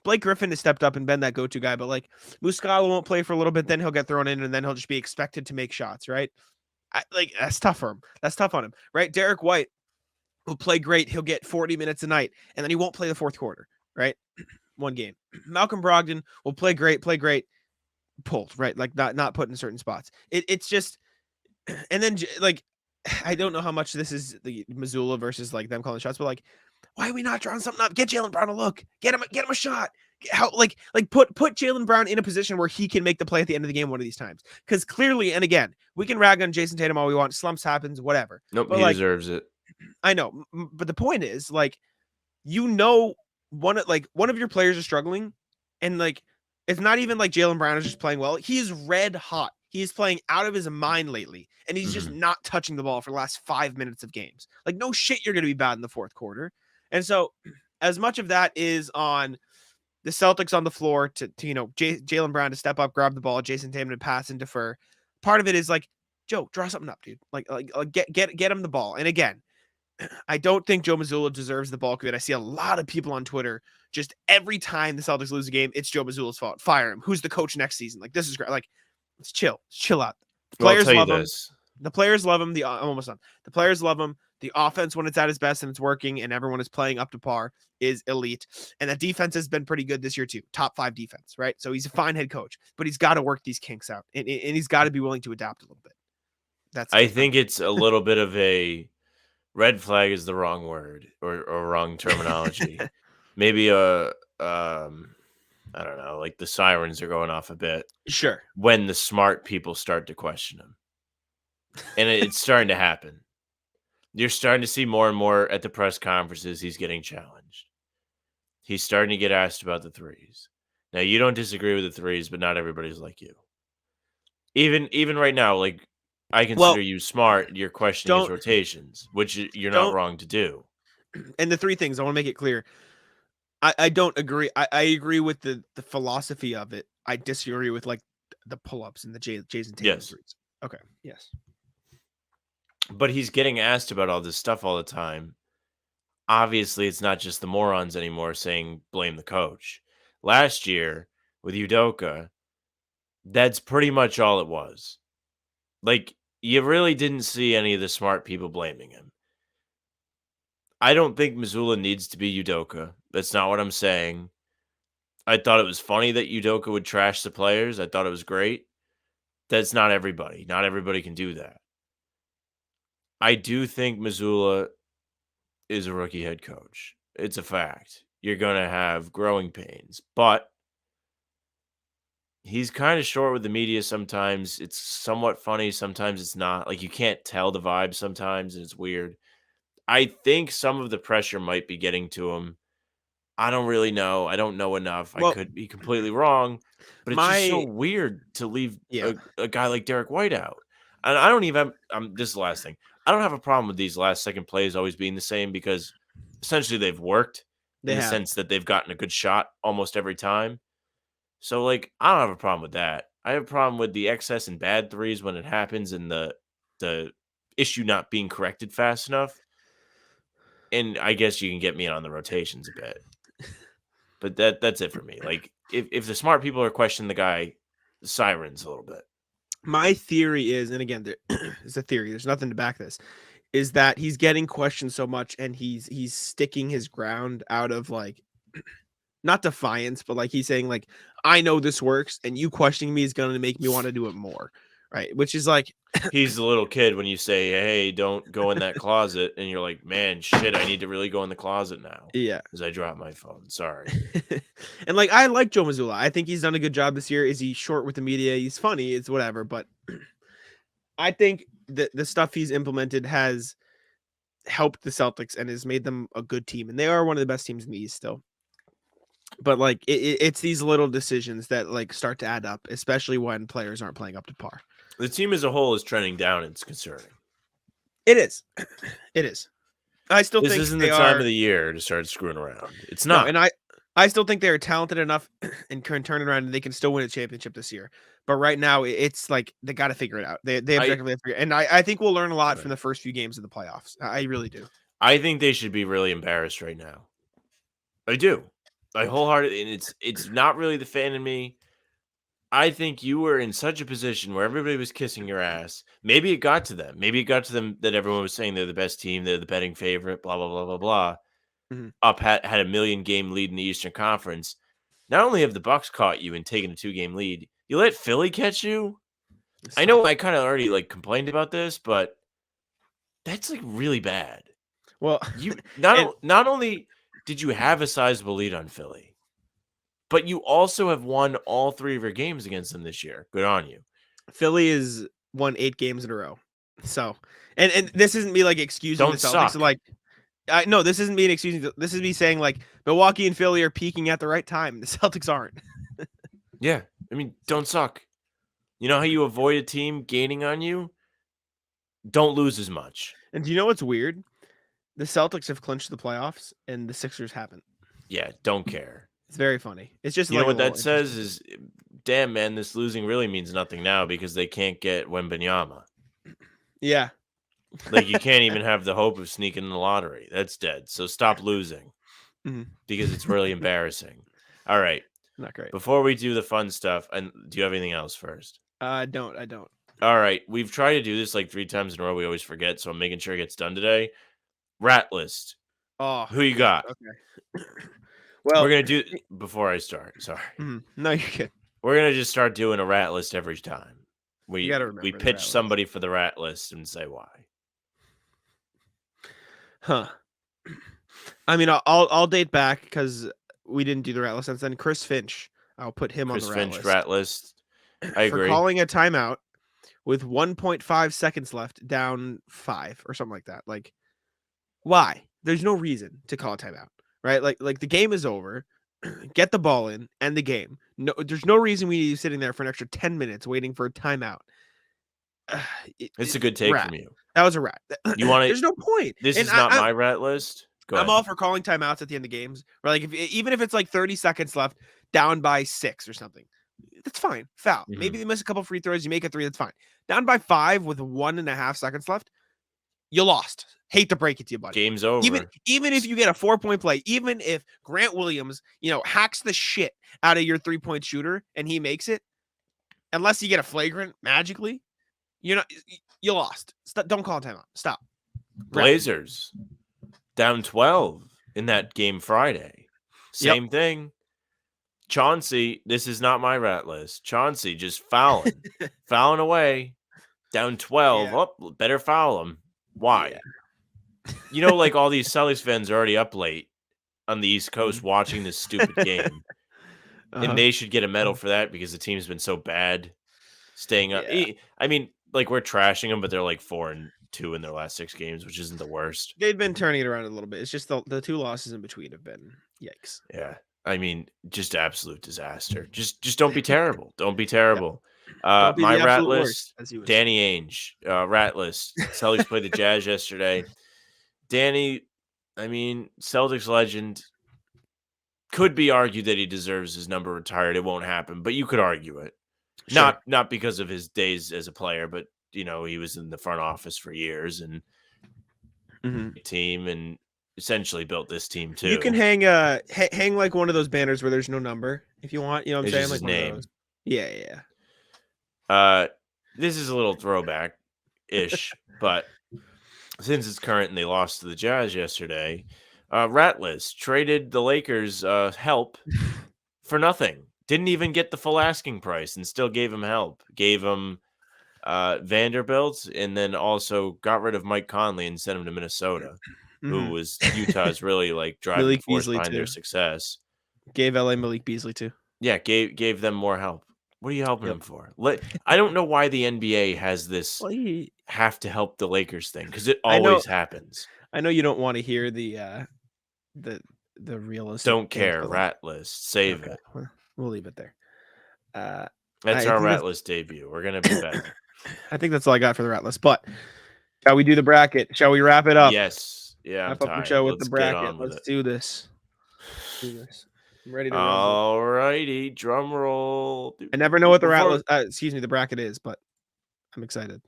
Blake Griffin has stepped up and been that go-to guy, but like Muscala won't play for a little bit, then he'll get thrown in, and then he'll just be expected to make shots, right? That's tough for him. That's tough on him, right? Derek White will play great. He'll get 40 minutes a night, and then he won't play the fourth quarter, right? One game. Malcolm Brogdon will play great, pulled, right? Like not put in certain spots. It's just, and then like, I don't know how much this is the Mazzulla versus like them calling shots, but like, why are we not drawing something up? Get Jaylen Brown a look. Get him a shot. Put Jaylen Brown in a position where he can make the play at the end of the game one of these times. Because clearly, and again, we can rag on Jayson Tatum all we want. Slumps happens, whatever. Nope, but he like, deserves it. I know, but the point is, like, one of your players is struggling, and like, it's not even like Jaylen Brown is just playing well. He is red hot. He is playing out of his mind lately, and he's just not touching the ball for the last 5 minutes of games. Like, no shit, you're going to be bad in the fourth quarter. And so, as much of that is on the Celtics on the floor to Jaylen Brown to step up, grab the ball, Jayson Tatum to pass and defer. Part of it is like, Joe, draw something up, dude. Like get him the ball. And again, I don't think Joe Mazzulla deserves the bulk of it. I see a lot of people on Twitter just every time the Celtics lose a game, it's Joe Mazzulla's fault. Fire him. Who's the coach next season? Like, this is great. Like, let's chill out. The players love him. The players love him. I'm almost done. The players love him. The offense, when it's at its best and it's working and everyone is playing up to par, is elite. And that defense has been pretty good this year too. Top 5 defense, right? So he's a fine head coach, but he's got to work these kinks out, and he's got to be willing to adapt a little bit. I think it's a little bit of a red flag is the wrong word or wrong terminology. Maybe I don't know, like the sirens are going off a bit. Sure. When the smart people start to question him. And it's starting to happen. You're starting to see more and more at the press conferences. He's getting challenged. He's starting to get asked about the threes. Now, you don't disagree with the threes, but not everybody's like you. Even right now, like, I consider you smart. You're questioning his rotations, which you're not wrong to do. And the 3 things, I want to make it clear. I don't agree. I agree with the philosophy of it. I disagree with like the pull-ups and the Jayson Tatum threes. Okay. Yes. But he's getting asked about all this stuff all the time. Obviously, it's not just the morons anymore saying blame the coach. Last year with Udoka, that's pretty much all it was. Like, you really didn't see any of the smart people blaming him. I don't think Mazzulla needs to be Udoka. That's not what I'm saying. I thought it was funny that Udoka would trash the players. I thought it was great. That's not everybody. Not everybody can do that. I do think Mazzulla is a rookie head coach. It's a fact. You're going to have growing pains, but he's kind of short with the media sometimes. It's somewhat funny. Sometimes it's not. Like, you can't tell the vibe sometimes, and it's weird. I think some of the pressure might be getting to him. I don't really know. I don't know enough. I could be completely wrong, but it's just so weird to leave a guy like Derek White out. And I don't even this is the last thing. I don't have a problem with these last second plays always being the same because essentially they've worked in the sense that they've gotten a good shot almost every time. So, like, I don't have a problem with that. I have a problem with the excess and bad threes when it happens and the issue not being corrected fast enough. And I guess you can get me on the rotations a bit. But that's it for me. Like, if the smart people are questioning the guy, sirens a little bit. My theory is, and again, it's a theory, there's nothing to back this, is that he's getting questioned so much and he's sticking his ground out of like, not defiance, but like he's saying like, I know this works and you questioning me is going to make me want to do it more. Right. Which is like, he's the little kid when you say, hey, don't go in that closet. And you're like, man, shit, I need to really go in the closet now. Yeah. Because I dropped my phone. Sorry. And like, I like Joe Mazzulla. I think he's done a good job this year. Is he short with the media? He's funny. It's whatever. But I think the stuff he's implemented has helped the Celtics and has made them a good team, and they are one of the best teams in the East still. But like it's these little decisions that like start to add up, especially when players aren't playing up to par. The team as a whole is trending down. It's concerning. It is. It is. I still This think isn't they the time are, of the year to start screwing around. It's no, not. and I still think they're talented enough and can turn it around and they can still win a championship this year. But right now, it's like they got to figure it out. They objectively have to figure it. And I think we'll learn a lot from the first few games of the playoffs. I really do. I think they should be really embarrassed right now. I do. I wholeheartedly, and it's not really the fan in me. I think you were in such a position where everybody was kissing your ass. Maybe it got to them. Maybe it got to them that everyone was saying they're the best team, they're the betting favorite, blah, blah, blah, blah, blah. Mhm. Had a 1,000,000-game lead in the Eastern Conference. Not only have the Bucks caught you and taken a 2-game lead, you let Philly catch you? I know I kind of already like complained about this, but that's like really bad. Well, You and not only did you have a sizable lead on Philly, but you also have won all 3 of your games against them this year. Good on you. Philly has won 8 games in a row. So, and this isn't me like excusing Don't the Celtics. suck. Like, no, this isn't me excusing. This is me saying like Milwaukee and Philly are peaking at the right time. The Celtics aren't. Yeah. I mean, don't suck. You know how you avoid a team gaining on you? Don't lose as much. And do you know what's weird? The Celtics have clinched the playoffs, and the Sixers haven't. Yeah, don't care. It's very funny. It's just You like know a what that little says interesting. is, damn, man, this losing really means nothing now because they can't get Wembanyama. Yeah. Like, you can't even have the hope of sneaking in the lottery. That's dead. So stop losing Mhm. because it's really embarrassing. All right. Not great. Before we do the fun stuff, and do you have anything else first? I don't. All right. We've tried to do this like 3 times in a row. We always forget, so I'm making sure it gets done today. Rat list. Oh, Who you got? okay. Well, We're going to do, before I start, sorry. No, you're good. We're going to just start doing a rat list every time. You gotta remember We the pitch rat list. somebody for the rat list and say why. Huh. I mean, I'll date back because we didn't do the rat list since then. Chris Finch. I'll put him Chris on the Finch rat list. rat list. I for agree. calling a timeout with 1.5 seconds left, down 5 or something like that. Like, why? There's no reason to call a timeout, right? Like the game is over. Get the ball in, end the game. No, there's no reason we need to be sitting there for an extra 10 minutes waiting for a timeout. It's a good take rat. from you. That was a rat. You want There's no point. This And is not my rat list. Go I'm ahead. all for calling timeouts at the end of games. Or like even if it's like 30 seconds left, down by 6 or something. That's fine. Foul. Mhm. Maybe they miss a couple free throws. You make a 3. That's fine. Down by 5 with 1.5 seconds left. You lost. Hate to break it to you, buddy. Game's over. Even if you get a 4-point play, even if Grant Williams, hacks the shit out of your 3-point shooter and he makes it, unless you get a flagrant magically, you lost. Don't call a timeout. Stop. Blazers down 12 in that game Friday. Same thing. Chauncey, this is not my rat list. Chauncey just fouling away. Down 12. Yeah. Oh, better foul him. Why? Yeah. Like all these Celtics fans are already up late on the East Coast watching this stupid game. And they should get a medal for that because the team's been so bad staying up. Yeah. I mean, like we're trashing them, but they're like 4-2 in their last 6 games, which isn't the worst. They've been turning it around a little bit. It's just the 2 losses in between have been yikes. Yeah. I mean, just absolute disaster. Just don't be terrible. Don't be terrible. Don't be My the rat absolute list, worst, as you would Danny Ainge, rat list. Celtics played the Jazz yesterday. Danny, I mean, Celtics legend. Could be argued that he deserves his number retired. It won't happen, but you could argue it. Sure. Not because of his days as a player, but he was in the front office for years and team and essentially built this team too. You can hang like one of those banners where there's no number if you want. You know what I'm It's saying? just Like his one of name. those. Yeah. This is a little throwback-ish, but since it's current and they lost to the Jazz yesterday, Ratless traded the Lakers help for nothing. Didn't even get the full asking price and still gave him help. Gave him Vanderbilt and then also got rid of Mike Conley and sent him to Minnesota, who was Utah's really like driving Malik force Beasley behind their too. success. Gave LA Malik Beasley too. Yeah, gave them more help. What are you helping Yep. him for? I don't know why the NBA has this Well, have to help the Lakers thing because it I know. always happens. I know you don't want to hear the realistic Don't care. answer. Rat list. Save Okay, it. well, we'll leave it there. That's I our think rat list debut. We're gonna be better. I think that's all I got for the rat list. But shall we do the bracket? Shall we wrap it up? Yes. Yeah, I'm Wrap up the tired. show with the Let's get bracket. on with Let's it. do this. I'm ready to rumble. All righty. Drum roll. I never know what the Before- the bracket is, but I'm excited.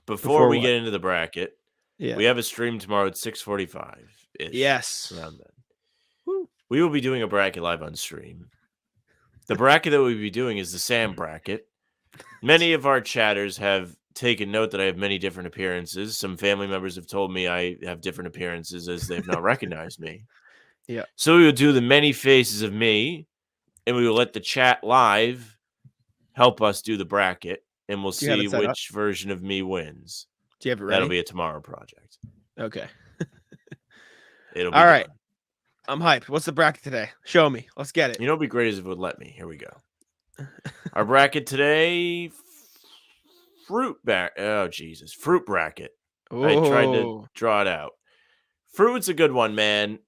Before we what? get into the bracket, Yeah. we have a stream tomorrow at 6:45. Yes. Around then. Woo. We will be doing a bracket live on stream. The bracket that we'll be doing is the Sam bracket. Many of our chatters have taken note that I have many different appearances. Some family members have told me I have different appearances as they've not recognized me. Yeah. So we will do the many faces of me, and we will let the chat live help us do the bracket, and we'll Do you have see it set up? which version of me wins. Do you have it ready? That'll be a tomorrow project. Okay. It'll be All right. done. I'm hyped. What's the bracket today? Show me. Let's get it. You know what'd be great is if it would let me. Here we go. Our bracket today, fruit bracket. I tried to Ooh. draw it out. Fruit's a good one, man.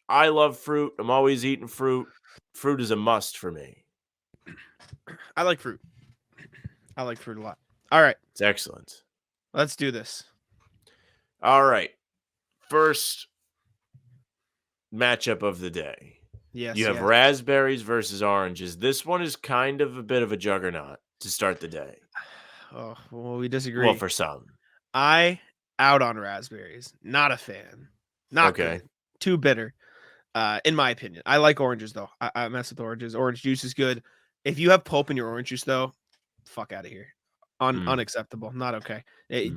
I love fruit. I'm always eating fruit. Fruit is a must for me. I like fruit. I like fruit a lot. All right. It's excellent. Let's do this. All right. First matchup of the day. Yes. You have yes. raspberries versus oranges. This one is kind of a bit of a juggernaut to start the day. Oh, well, we disagree. Well, for some. I out on raspberries. Not a fan. Not Okay. good. Too bitter. In my opinion. I like oranges though. I mess with oranges. Orange juice is good. If you have pulp in your orange juice though, fuck out of here. Unacceptable. Not okay.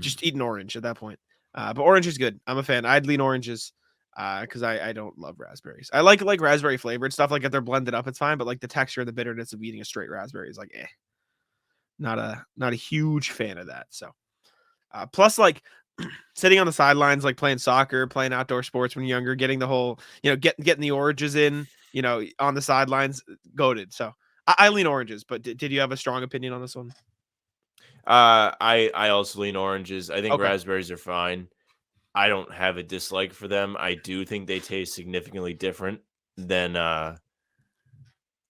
Just eat an orange at that point. But orange is good. I'm a fan. I'd lean oranges because I don't love raspberries. I like raspberry flavored stuff. Like if they're blended up, it's fine. But like the texture and the bitterness of eating a straight raspberry is like, not a huge fan of that. So plus like sitting on the sidelines, like playing soccer, playing outdoor sports when you're younger, getting the whole, getting the oranges in, on the sidelines, goated. So I lean oranges, but did you have a strong opinion on this one? I also lean oranges. I think Okay. raspberries are fine. I don't have a dislike for them. I do think they taste significantly different than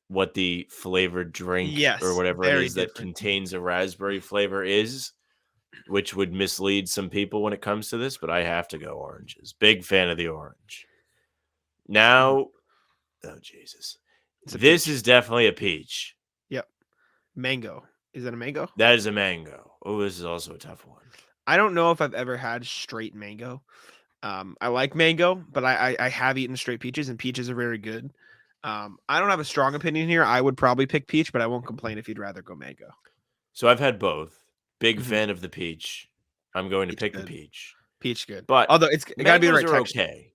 what the flavored drink or whatever it is that contains a raspberry flavor is, which would mislead some people when it comes to this, but I have to go oranges. Big fan of the orange. Now, oh Jesus. This is definitely a peach. Yep. Mango. Is that a mango? That is a mango. Oh, this is also a tough one. I don't know if I've ever had straight mango. I like mango, but I have eaten straight peaches, and peaches are very good. I don't have a strong opinion here. I would probably pick peach, but I won't complain if you'd rather go mango. So I've had both. Big fan of the peach. I'm going to pick good. the peach. Peach good. But although it got to be the right texture. Okay.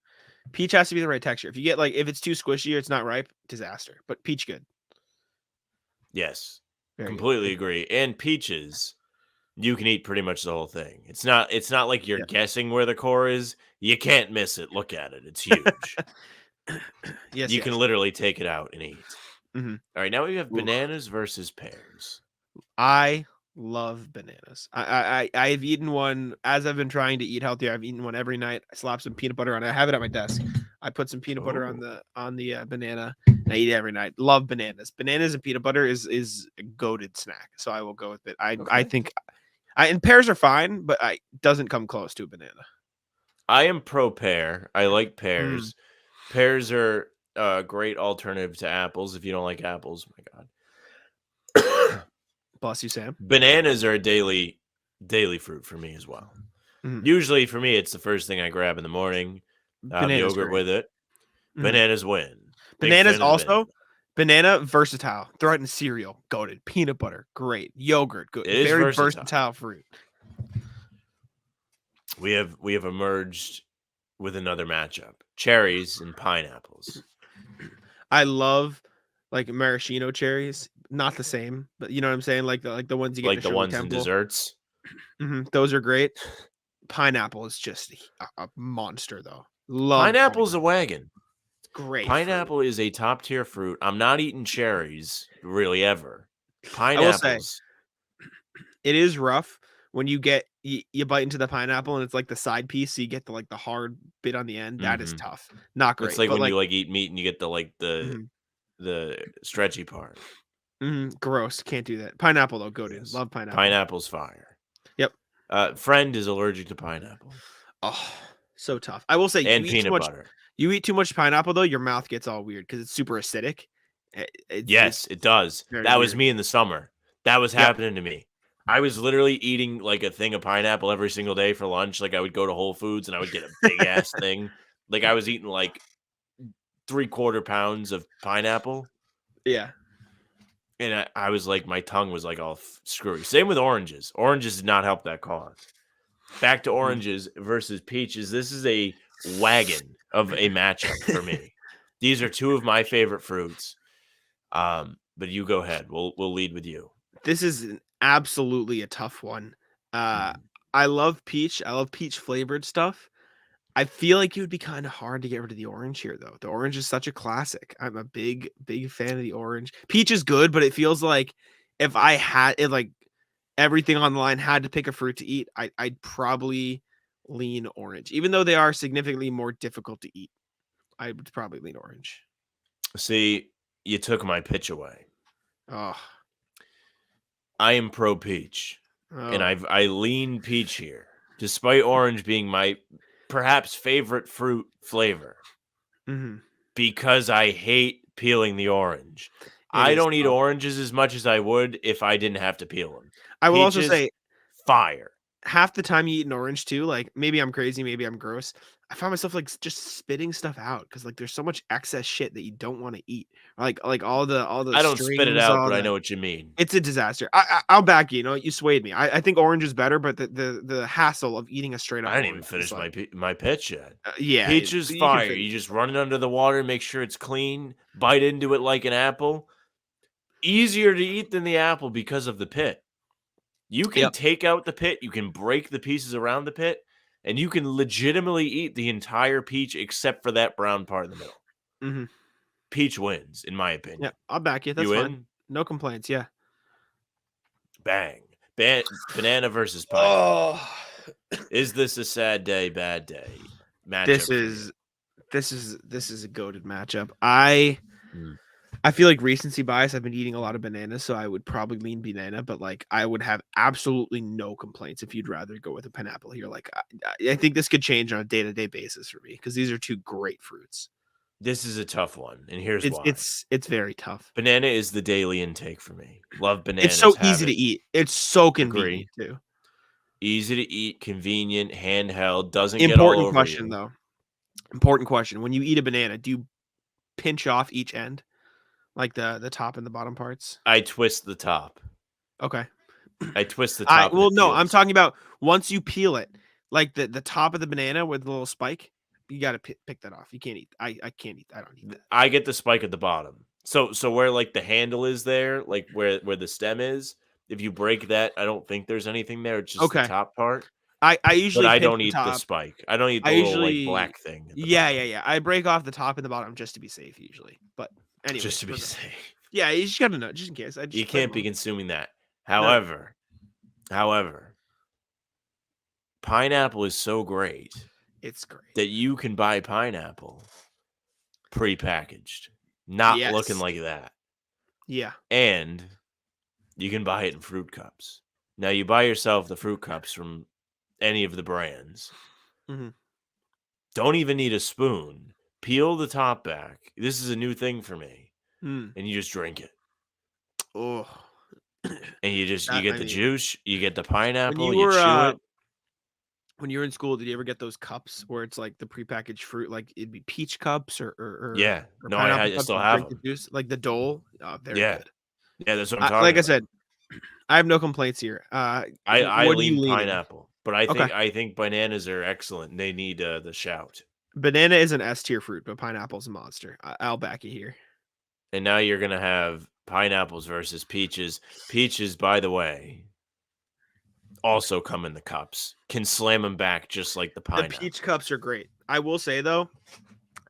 Peach has to be the right texture. If you get if it's too squishy or it's not ripe, disaster. But peach good. Yes. Very completely good. agree. And peaches, you can eat pretty much the whole thing. It's not like you're guessing where the core is. You can't miss it. Look at it. It's huge. Yes. You can literally take it out and eat. Mm-hmm. All right, now we have bananas versus pears. I love bananas. I've eaten one as I've been trying to eat healthier. I've eaten one every night. I slap some peanut butter on it. I have it at my desk. I put some peanut butter on the banana. And I eat it every night. Love bananas. Bananas and peanut butter is a goated snack. So I will go with it. I think and pears are fine, but it doesn't come close to a banana. I am pro pear. I like pears. Pears are a great alternative to apples if you don't like apples. My God. Bless you, Sam. Bananas are a daily fruit for me as well. Usually for me, it's the first thing I grab in the morning. Yogurt with it. Bananas win. Bananas also. Banana versatile. Throw it in cereal. Goated. Peanut butter. Great. Yogurt. Good. It is very versatile fruit. We have emerged with another matchup. Cherries and pineapples. I love maraschino cherries. Not the same, but you know what I'm saying? Like the ones you get like the ones in desserts. Those are great. Pineapple is just a monster though. Pineapple's a wagon. Great. Pineapple is a top tier fruit. I'm not eating cherries really ever. I will say Pineapples. it is rough when you get you bite into the pineapple and it's like the side piece, so you get the hard bit on the end. That is Mhm. tough. Not It's great. like But when like you eat meat and you get the mhm, the stretchy part. gross. Can't do that. Pineapple though, go dude. Yes. Love pineapple. Pineapple's fire. Yep. Friend is allergic to pineapple Oh, so tough. I will say and peanut butter. you eat too much pineapple though, your mouth gets all weird because it's super acidic. Yes, it does. very That was weird. me in the summer. That was Yep. happening to me. I was literally eating like a thing of pineapple every single day for lunch. Like I would go to Whole Foods and I would get a big ass thing. Like I was eating like 3/4 pounds of pineapple. Yeah. And I was like, my tongue was like all screwy. Same with oranges. Oranges did not help that cause. Back to oranges versus peaches. This is a wagon of a matchup for me. These are two of my favorite fruits. But you go ahead. We'll lead with you. This is absolutely a tough one. Mhm. I love peach. I love peach flavored stuff. I feel like it would be kind of hard to get rid of the orange here, though. The orange is such a classic. I'm a big fan of the orange. Peach is good, but it feels like if I had it, like everything on the line had to pick a fruit to eat, I'd probably lean orange, even though they are significantly more difficult to eat. I would probably lean orange. See, you took my pitch away. Oh, I am pro peach, and oh. I lean peach here, despite orange being my perhaps favorite fruit flavor, Mhm. because I hate peeling the orange. It I is don't eat tough. oranges as much as I would if I didn't have to peel them. I will also Peaches, say fire. half the time you eat an orange too, like maybe I'm crazy, maybe I'm gross. I find myself like just spitting stuff out because like there's so much excess shit that you don't want to eat. Like all the I don't spit it strings, out, all but I the know what you mean. it's a disaster. I'll back you. You know, you swayed me. I think orange is better, but the hassle of eating a straight up I didn't even orange is finish like my pitch yet. yeah, Peaches, you can fire. finish You it. just run it under the water, make sure it's clean, bite into it like an apple. Easier to eat than the apple because of the pit. You can Yep. take out the pit, you can break the pieces around the pit, and you can legitimately eat the entire peach except for that brown part in the middle. Hmm. Peach wins, in my Yeah, opinion. I'll back you. That's You fine. in? No complaints. Yeah. Bang. Banana versus pineapple. Oh, Is this a sad day, bad day this matchup for you? is this is a goated matchup. I Mm. I feel like recency bias. I've been eating a lot of bananas, so I would probably lean banana, but like I would have absolutely no complaints if you'd rather go with a pineapple here. Like I think this could change on a day to day basis for me because these are two great fruits. This is a tough one, and here's It's why. it's it's very tough. Banana is the daily intake for me. Love It's bananas, so have easy to it. eat. It's so Agree. convenient too. Easy to eat, convenient, handheld, doesn't get all Important over question you. though. Important question. When you eat a banana, do you pinch off each end, like the top and the bottom parts? I twist the top. Okay. I twist the I top and well, it no, I'm peels. talking about once you peel it, like the top of the banana with the little spike, you gotta pick that off. You can't eat. I can't eat. I don't eat that. I get the spike at the bottom. So where like the handle is there, like where the stem is, if you break that, I don't think there's anything there. It's just the Okay. top part. I But usually I pinch don't the eat the top. spike. I don't eat I the little like usually black thing at the yeah. bottom. I break off the top and the bottom just to be safe usually. But Just anyways, to be for the safe. yeah, you just gotta know just in case. I You just play can't be along. consuming that. No, However, pineapple is so great it's great. that you can buy pineapple prepackaged, not looking Yes. like that. Yeah. And you can buy it in fruit cups. Now you buy yourself the fruit cups from any of the brands. Hmm. Don't even need a spoon. Peel the top back. This is a new thing for me. Mm. And you just drink it. Oh, And you that get I the mean, juice, you get the when pineapple, you you were chew it. when you were in school, did you ever get those cups where it's like the prepackaged fruit, like it'd be peach cups Yeah. or No, pineapple I cups? still You have drink the them. juice, like the Dole. Very Yeah. good. Yeah, that's what I'm talking Like I about. said, I have no complaints here. I What are you lean leaning? pineapple, but Okay, I think bananas are excellent. They need the shout. banana is an S tier fruit, but pineapple's a monster. I'll back you here. And now you're gonna have pineapples versus peaches. Peaches, by the way, also come in the cups. Can slam them back just like the The peach pineapple. cups are great. I will say though,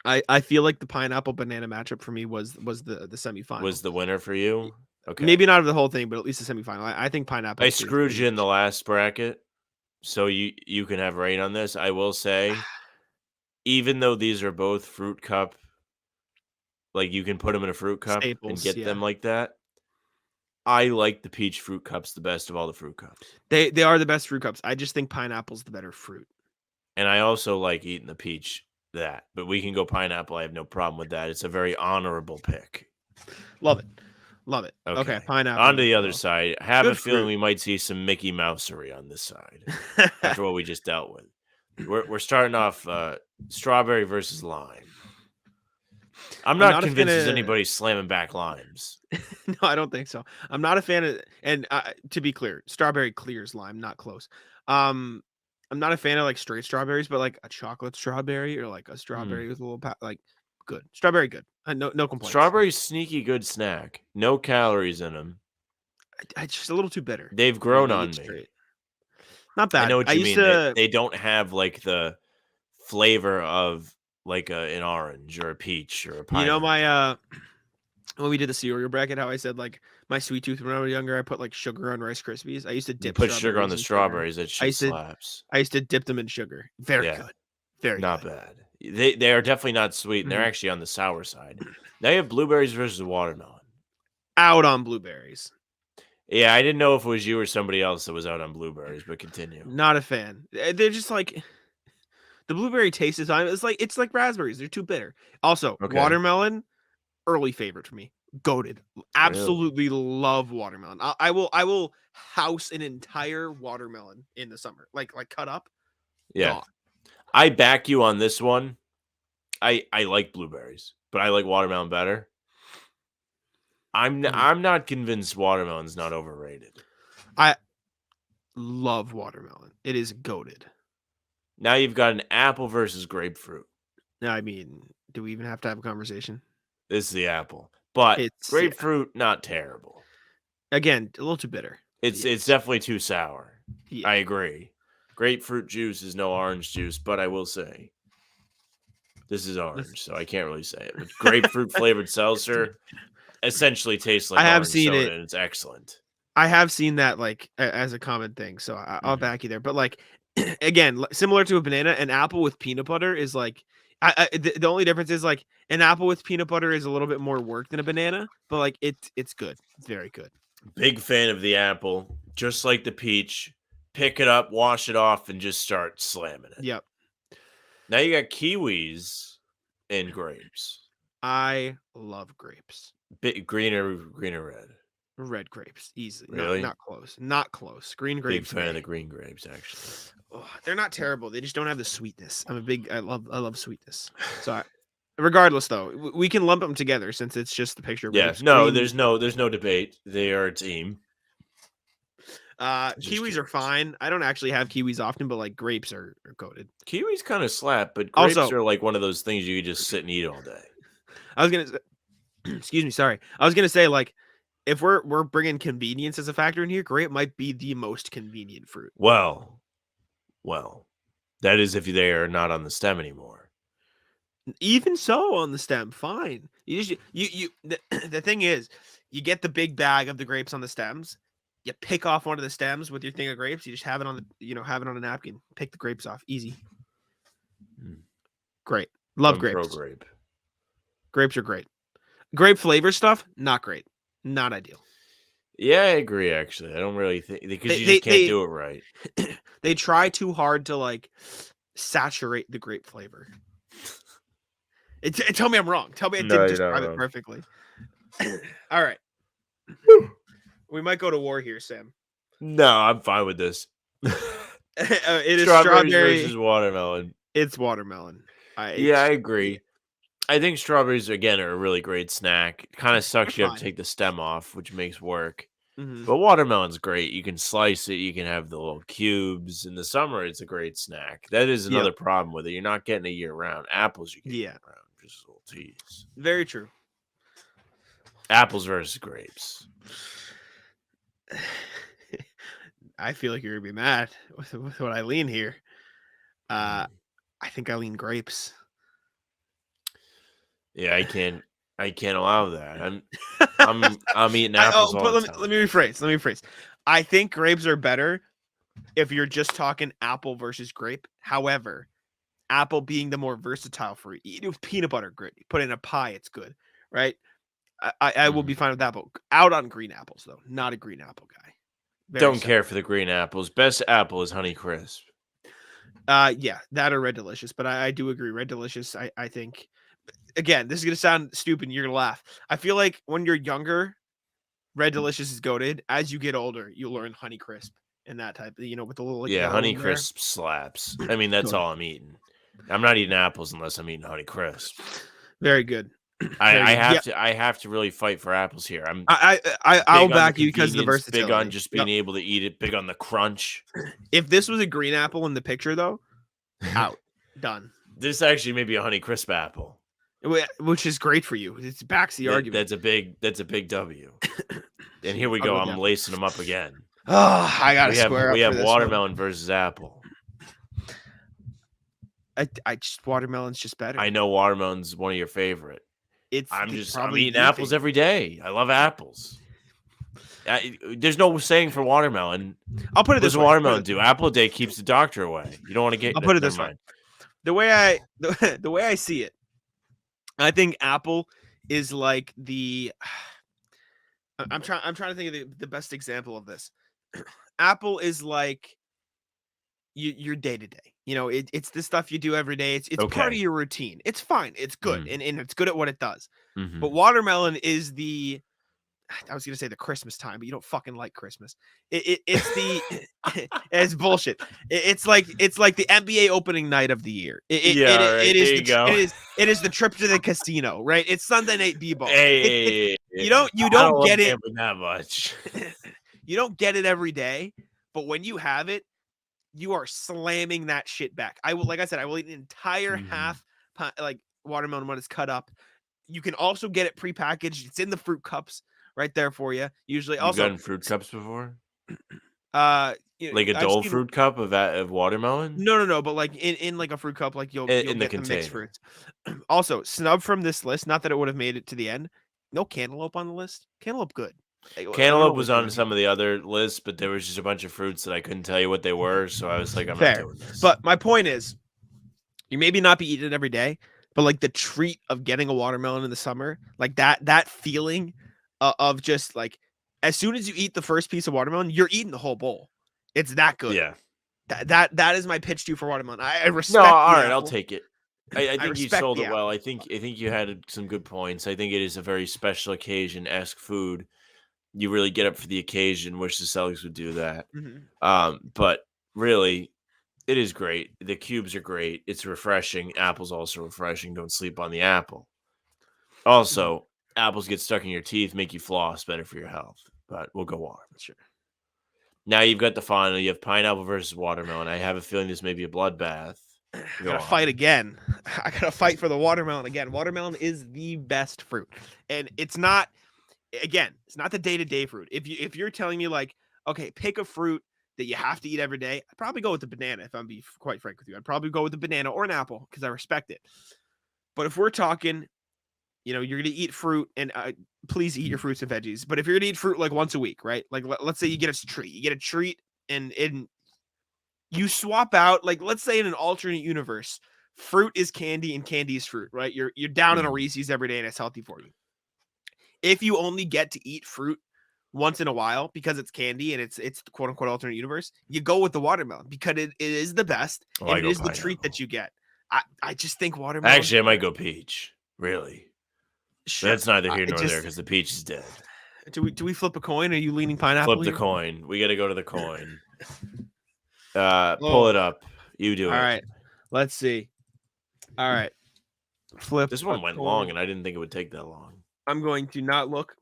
I feel like the pineapple banana matchup for me was the semifinal. Was the winner for you? Okay. Maybe not of the whole thing, but at least the semifinal. I think pineapple. I screwed you in the last bracket, so you can have rain on this. I will say, even though these are both fruit cup, like you can put them in a fruit cup and Staples, get yeah. them like that. I like the peach fruit cups the best of all the fruit cups. They are the best fruit cups. I just think pineapple's the better fruit. And I also like eating the peach but we can go pineapple. I have no problem with that. It's a very honorable pick. Love it. Love it. Okay, pineapple. On to the other side. I have Good a feeling fruit. we might see some Mickey Mousery on this side after what we just dealt with. We're starting off strawberry versus lime. I'm not convinced there's anybody slamming back limes. No, I don't think so. I'm not a fan of, and to be clear, strawberry clears lime, not close. I'm not a fan of like straight strawberries, but like a chocolate strawberry or like a strawberry with a little like good strawberry, good. No complaints. Strawberry's sneaky good snack. No calories in them. I just a little too bitter. They've grown on me. Straight. Not bad. I know what you mean. They don't have like the flavor of like an orange or a peach or a pineapple. You know my when we did the cereal bracket, how I said like my sweet tooth when I was younger, I put like sugar on Rice Krispies. I used to dip. Put sugar on the strawberries. That shit slaps. I used to dip them in sugar. Very good. Very not good. bad. They are definitely not sweet, and they're actually on the sour side. Now you have blueberries versus watermelon. Out on blueberries. Yeah, I didn't know if it was you or somebody else that was out on blueberries, but continue. Not a fan. They're just like the blueberry taste is on. It's like raspberries. They're too bitter. Also, watermelon, early favorite for me. Goated. Absolutely love watermelon. I will house an entire watermelon in the summer. Like cut up. Yeah. God. I back you on this one. I like blueberries, but I like watermelon better. I'm not convinced watermelon's not overrated. I love watermelon. It is goated. Now you've got an apple versus grapefruit. Now, I mean, do we even have to have a conversation? This is the apple, but grapefruit not terrible. Again, a little too bitter. It's definitely too sour. Yeah. I agree. Grapefruit juice is no orange juice, but I will say this is orange, so I can't really say it. But grapefruit flavored seltzer essentially tastes like orange soda, and it's excellent. I have seen that like as a common thing, so I'll back you there. But like again, similar to a banana, an apple with peanut butter is like the only difference is like an apple with peanut butter is a little bit more work than a banana, but like it's good. It's very good. Big fan of the apple, just like the peach. Pick it up, wash it off, and just start slamming it. Yep. Now you got kiwis and grapes. I love grapes. Green or red? Red grapes, easily. Really? Not close. Not close. Green grapes. Big fan of the green grapes, actually. Oh, they're not terrible. They just don't have the sweetness. I love sweetness. So regardless, though, we can lump them together since it's just the picture. Yes. Yeah, no, there's no debate. They are a team. Kiwis are fine. I don't actually have kiwis often, but like grapes are coated. Kiwis kind of slap, but grapes are like one of those things you can just sit and eat all day. I was gonna, excuse me, sorry. I was gonna say like, if we're bringing convenience as a factor in here, grape might be the most convenient fruit. Well, that is if they are not on the stem anymore. Even so, on the stem, fine. The thing is, you get the big bag of the grapes on the stems. You pick off one of the stems with your thing of grapes. You just have it on have it on a napkin. Pick the grapes off. Easy. Great. Love grapes. Pro grape. Grapes are great. Grape flavor stuff, not great. Not ideal. Yeah, I agree, actually. I don't really think because you just can't do it right. They try too hard to like saturate the grape flavor. Tell me I'm wrong. Tell me I didn't describe it perfectly. All right. We might go to war here, Sam. No, I'm fine with this. It is strawberry versus watermelon. It's watermelon. I agree. I think strawberries, again, are a really great snack. It kind of sucks you have to take the stem off, which makes work. Mm-hmm. But watermelon's great. You can slice it. You can have the little cubes. In the summer, it's a great snack. That is another problem with it. You're not getting it year-round. Apples, you get year-round. Just a little tease. Very true. Apples versus grapes. I feel like you're going to be mad with what I lean here. I think I lean grapes. Yeah, I can't allow that. I'm eating apples all the time. Let me rephrase. I think grapes are better if you're just talking apple versus grape. However, apple being the more versatile fruit. Eat it with peanut butter, good. You put it in a pie, it's good, right? I will be fine with apple. Out on green apples though. Not a green apple guy. Don't care for the green apples. Best apple is Honey Crisp. Yeah, that or Red Delicious, but I do agree. Red Delicious, I think. Again, this is gonna sound stupid. And you're gonna laugh. I feel like when you're younger, Red Delicious is goated. As you get older, you learn Honey Crisp and that type of, with the little like, yeah, yellow Honey in there. Crisp slaps. I mean, that's all I'm eating. I'm not eating apples unless I'm eating Honey Crisp. Very good. I have to really fight for apples here. I'll back you because of the versatility. Big on just being able to eat it. Big on the crunch. If this was a green apple in the picture, though, out, done. This actually may be a Honey Crisp apple, which is great for you. It backs the argument. That's a big W. And here we go. I'm lacing them up again. Oh, I gotta square up. We have watermelon versus apple. I just watermelon's just better. I know watermelon's one of your favorite. I'm eating apples every day. I love apples. There's no saying for watermelon. I'll put it this way. What does watermelon do? Apple a day keeps the doctor away. You don't want to get. I'll put it this way. The way I see it, I think apple is like the. I'm trying to think of the best example of this. Apple is like your day to day. It's the stuff you do every day. It's part of your routine. It's fine. It's good, and it's good at what it does. Mm-hmm. But watermelon is the. I was gonna say the Christmas time, but you don't fucking like Christmas. It's the it's bullshit. It's like the NBA opening night of the year. It is the trip to the casino, right? It's Sunday night b-ball. You don't get it that much. You don't get it every day, but when you have it, you are slamming that shit back. I will eat an entire half like watermelon when it's cut up. You can also get it prepackaged. It's in the fruit cups. Right there for you. Usually, also gotten fruit cups before. Like a Dole fruit cup of watermelon. No. But like in like a fruit cup, like you'll get the mixed fruits. Also, snub from this list. Not that it would have made it to the end. No cantaloupe on the list. Cantaloupe good. Cantaloupe was on some of the other lists, but there was just a bunch of fruits that I couldn't tell you what they were. So I was like, I'm not doing this. But my point is, you maybe not be eating it every day, but like the treat of getting a watermelon in the summer, like that feeling. Of just like as soon as you eat the first piece of watermelon, you're eating the whole bowl. It's that good. Yeah. That is my pitch to you for watermelon. I respect. No, all right, I'll take it. I think you sold it well. I think you had some good points. I think it is a very special occasion-esque food. You really get up for the occasion. Wish the Celtics would do that. Mm-hmm. But really, it is great. The cubes are great. It's refreshing. Apple's also refreshing. Don't sleep on the apple. Also. Apples get stuck in your teeth, make you floss, better for your health. But we'll go on. Sure. Now you've got the final. You have pineapple versus watermelon. I have a feeling this may be a bloodbath. I gotta fight again. I gotta fight for the watermelon again. Watermelon is the best fruit, and it's not. Again, it's not the day-to-day fruit. If you're telling me like, okay, pick a fruit that you have to eat every day, I'd probably go with the banana. If I'm being quite frank with you, I'd probably go with the banana or an apple because I respect it. But if we're talking. You're going to eat fruit and please eat your fruits and veggies. But if you're going to eat fruit like once a week, right? Like let's say you get a treat and you swap out, like let's say in an alternate universe, fruit is candy and candy is fruit, right? You're down in a Reese's every day and it's healthy for you. If you only get to eat fruit once in a while because it's candy and it's the quote unquote alternate universe, you go with the watermelon because it is the best and it is the treat that you get. I just think watermelon. Actually, I might go peach. Really. Sure. That's neither here nor there because the peach is dead. Do we flip a coin? Are you leaning pineapple? Flip the coin. We got to go to the coin. Pull it up. You do it. All right. Let's see. All right. Flip. This one went long, and I didn't think it would take that long. I'm going to not look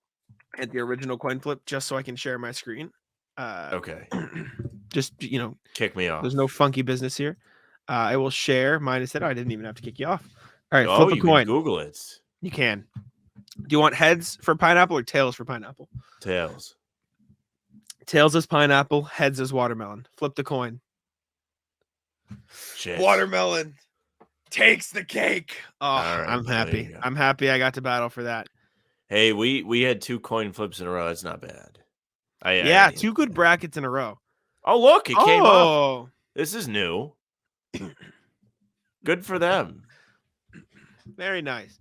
at the original coin flip just so I can share my screen. Okay. Just kick me off. There's no funky business here. I will share mine instead. I didn't even have to kick you off. All right. Flip a coin. Can Google it. You can. Do you want heads for pineapple or tails for pineapple? Tails. Tails is pineapple. Heads is watermelon. Flip the coin. Shit. Watermelon. takes the cake. Oh, right, I'm there you happy. go. I'm happy I got to battle for that. Hey, we had 2 coin flips in a row. That's not bad. Yeah, 2 good brackets in a row. Oh, look, it came up. Oh, This is new. Good for them. very nice.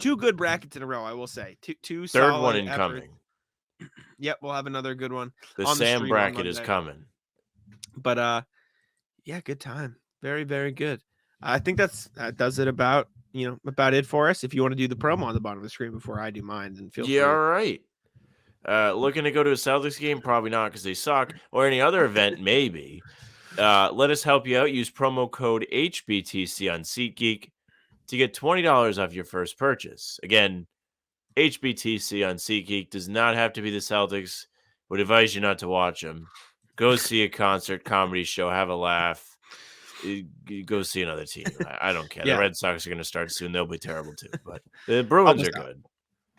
2 good brackets in a row, I will say. Two Third solid one efforts. incoming. Yep, we'll have another good one. The on the Sam stream on bracket is Monday. coming. But yeah, good time. Very, very good. I think that does it about it for us. If you want to do the promo on the bottom of the screen before I do mine, then feel Yeah, free. all right. Looking to go to a Celtics game? Probably not because they suck. Or any other event, maybe. Let us help you out. Use promo code HBTC on SeatGeek to get $20 off your first purchase. Again, HBTC on SeatGeek. Does not have to be the Celtics. Would advise you not to watch them. Go see a concert, comedy show, have a laugh. Go see another team. I don't care. Yeah. The Red Sox are going to start soon. They'll be terrible too. But the Bruins are good.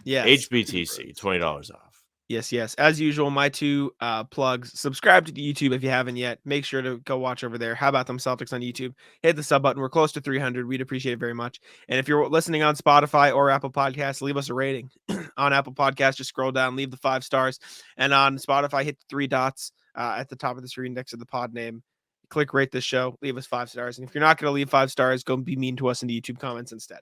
Yes. HBTC, $20 off. Yes. As usual, my 2 plugs. Subscribe to the YouTube if you haven't yet. Make sure to go watch over there. How about them Celtics on YouTube? Hit the sub button. We're close to 300. We'd appreciate it very much. And if you're listening on Spotify or Apple Podcasts, leave us a rating. On Apple Podcasts, just scroll down, leave the 5 stars. And on Spotify, hit the 3 dots at the top of the screen next to the pod name. Click rate this show. Leave us 5 stars. And if you're not going to leave 5 stars, go be mean to us in the YouTube comments instead.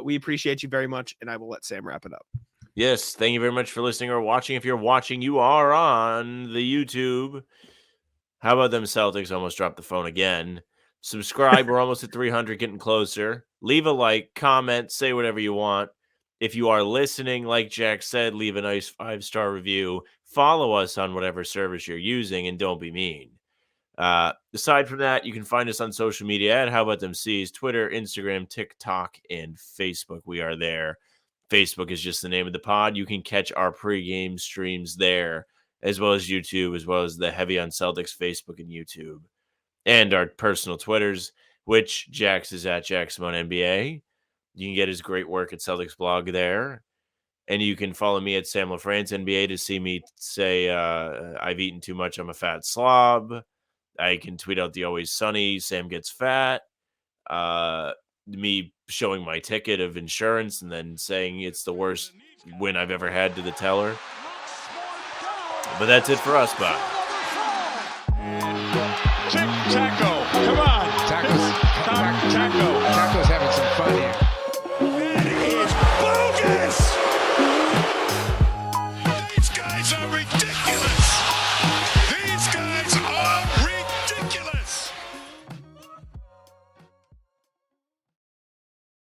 We appreciate you very much, and I will let Sam wrap it up. Yes, thank you very much for listening or watching. If you're watching, you are on the YouTube. How about them Celtics? Almost dropped the phone again. Subscribe. We're almost at 300, getting closer. Leave a like, comment, say whatever you want. If you are listening, like Jack said, leave a nice 5-star review. Follow us on whatever service you're using, and don't be mean. Aside from that, you can find us on social media at How About Them C's, Twitter, Instagram, TikTok, and Facebook. We are there. Facebook is just the name of the pod. You can catch our pregame streams there, as well as YouTube, as well as the Heavy on Celtics Facebook and YouTube, and our personal Twitters, which Jax is at JackSimoneNBA. You can get his great work at Celtics blog there. And you can follow me at Sam LaFrance NBA to see me say I've eaten too much, I'm a fat slob. I can tweet out the Always Sunny, Sam gets fat. Me showing my ticket of insurance and then saying it's the worst win I've ever had to the teller. But that's it for us, bye. Taco, come on. Taco's having some fun here.